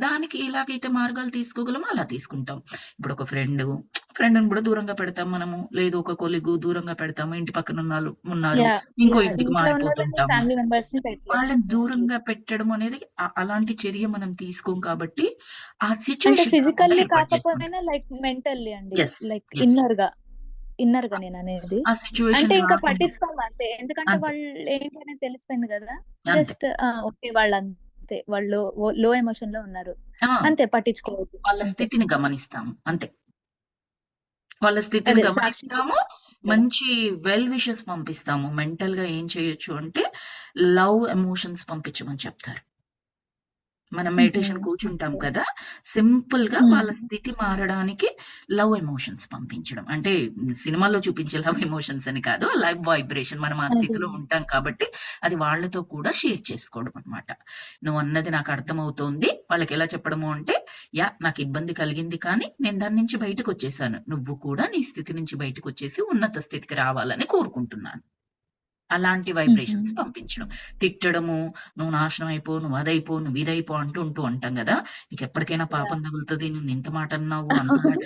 దానికి ఎలాగైతే మార్గాలు తీసుకోగలమో అలా తీసుకుంటాం. ఇప్పుడు ఒక ఫ్రెండ్ కూడా దూరంగా పెడతాం మనము, లేదు ఒక కొలిగు దూరంగా పెడతాము, ఇంటి పక్కన ఉన్నారు ఇంకో ఇంటికి మారిపోతుంటాము. వాళ్ళని దూరంగా పెట్టడం అనేది అలాంటి చర్య మనం తీసుకోం కాబట్టి ఆ సిచ్యువేషన్ ఫిజికల్లీ కాకపోయినా లైక్ మెంటల్లీ అండి, లైక్ ఇన్నర్ గా నేను అనేది. అంటే ఇంకా పట్టించుకోము అంతే, ఎందుకంటే వాళ్ళు ఏంటనే తెలిసిపోయింది కదా. జస్ట్ ఓకే వాళ్ళు అంతే, వాళ్ళు లో ఎమోషన్ లో ఉన్నారు అంతే, పట్టించుకోవద్దు. వాళ్ళ స్థితిని గమనిస్తాము అంతే. వాళ్ళ స్థితిని గమనిస్తాము, మంచి వెల్ విషెస్ పంపిస్తాము. మెంటల్ గా ఏం చేయొచ్చు అంటే లవ్ ఎమోషన్స్ పంపించమని చెప్తారు. మనం మెడిటేషన్ కూర్చుంటాం కదా, సింపుల్ గా వాళ్ళ స్థితి మారడానికి లవ్ ఎమోషన్స్ పంపించడం. అంటే సినిమాల్లో చూపించే లవ్ ఎమోషన్స్ అని కాదు, లైవ్ వైబ్రేషన్. మనం ఆ స్థితిలో ఉంటాం కాబట్టి అది వాళ్ళతో కూడా షేర్ చేసుకోవడం అనమాట. నువ్వు అన్నది నాకు అర్థమవుతోంది. వాళ్ళకి ఎలా చెప్పడము అంటే, నాకు ఇబ్బంది కలిగింది కానీ నేను దాని నుంచి బయటకు వచ్చేసాను, నువ్వు కూడా నీ స్థితి నుంచి బయటకు వచ్చేసి ఉన్నత స్థితికి రావాలని కోరుకుంటున్నాను. అలాంటి వైబ్రేషన్స్ పంపించడం. తిట్టడము, నువ్వు నాశనం అయిపో, నువ్వు అదైపో, నువ్వు ఇదైపో అంటూ అంటాం కదా, నీకు ఎప్పటికైనా పాపం తగులుతుంది, నువ్వు ఇంత మాట అన్నావు అంత మాట.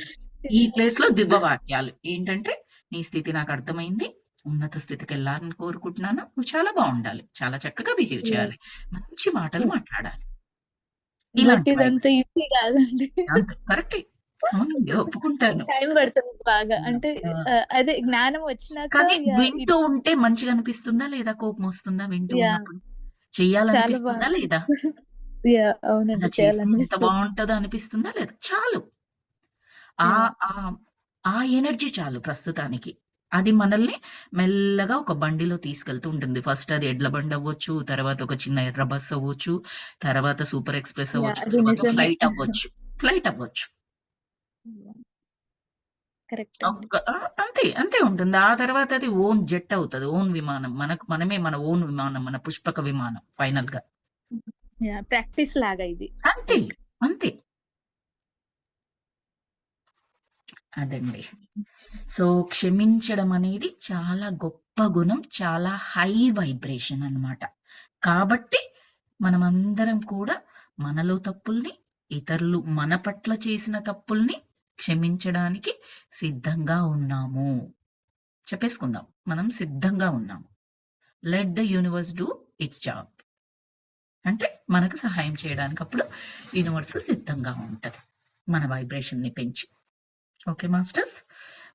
ఈ ప్లేస్ లో దివ్య వాక్యాలు ఏంటంటే, నీ స్థితి నాకు అర్థమైంది, ఉన్నత స్థితికి వెళ్ళాలని కోరుకుంటున్నాను, నువ్వు చాలా బాగుండాలి, చాలా చక్కగా బిహేవ్ చేయాలి, మంచి మాటలు మాట్లాడాలి. కరెక్ట్, ఒప్పుకుంటాను. టైం పడుతుంది బాగా, అంటే అదే జ్ఞానం వచ్చినాక. వింటూ ఉంటే మంచిగా అనిపిస్తుందా లేదా కోపం వస్తుందా? వింటూ ఉన్నప్పుడు చెయ్యాలనిపిస్తుందా లేదా? ఎంత బాగుంటుందో అనిపిస్తుందా లేదా? చాలు, ఆ ఎనర్జీ చాలు ప్రస్తుతానికి. అది మనల్ని మెల్లగా ఒక బండిలో తీసుకెళ్తూ ఉంటుంది. ఫస్ట్ అది ఎడ్ల బండి అవ్వచ్చు, తర్వాత ఒక చిన్న ఎర్ర బస్ అవ్వచ్చు, తర్వాత సూపర్ ఎక్స్‌ప్రెస్ యాహ్! అవ్వచ్చు, అది తర్వాత నిజమే. ఫ్లైట్ అవ్వచ్చు. కరెక్ట్ అండి. అంతే. అంతే ఉంటుంది. ఆ తర్వాత అది ఓన్ జెట్ అవుతది. ఓన్ విమానం. మనమే మన ఓన్ విమానం. మన పుష్పక విమానం ఫైనల్‌గా. యాహ్! ప్రాక్టీస్ లాగా ఇది. అంతే. లైక్ అంతే. అదండి. సో, క్షమించడం అనేది చాలా గొప్ప గుణం. చాలా హై వైబ్రేషన్ అన్నమాట. కాబట్టి మనమందరం కూడా మనలో తప్పుల్ని, ఇతరులు మన పట్ల చేసిన తప్పుల్ని క్షమించడానికి సిద్ధంగా ఉన్నాము. చెప్పేసుకుందాం. మనం సిద్ధంగా ఉన్నాము. Let the universe do it's job. అంటే మనకు సహాయం చేయడానికి అప్పుడు యూనివర్స్ సిద్ధంగా ఉంటది. మన వైబ్రేషన్‌ని పెంచి. Okay masters.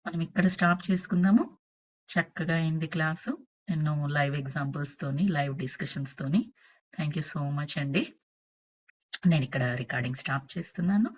మనం ఇక్కడ స్టాప్ చేసుకుందాము. చక్కగా అయింది క్లాసు. ఎన్నో లైవ్ ఎగ్జాంపుల్స్ తోని, లైవ్ డిస్కషన్స్ తోని. థాంక్ యూ సో మచ్ అండి. నేనిక్కడ రికార్డింగ్ స్టాప్ చేస్తున్నాను.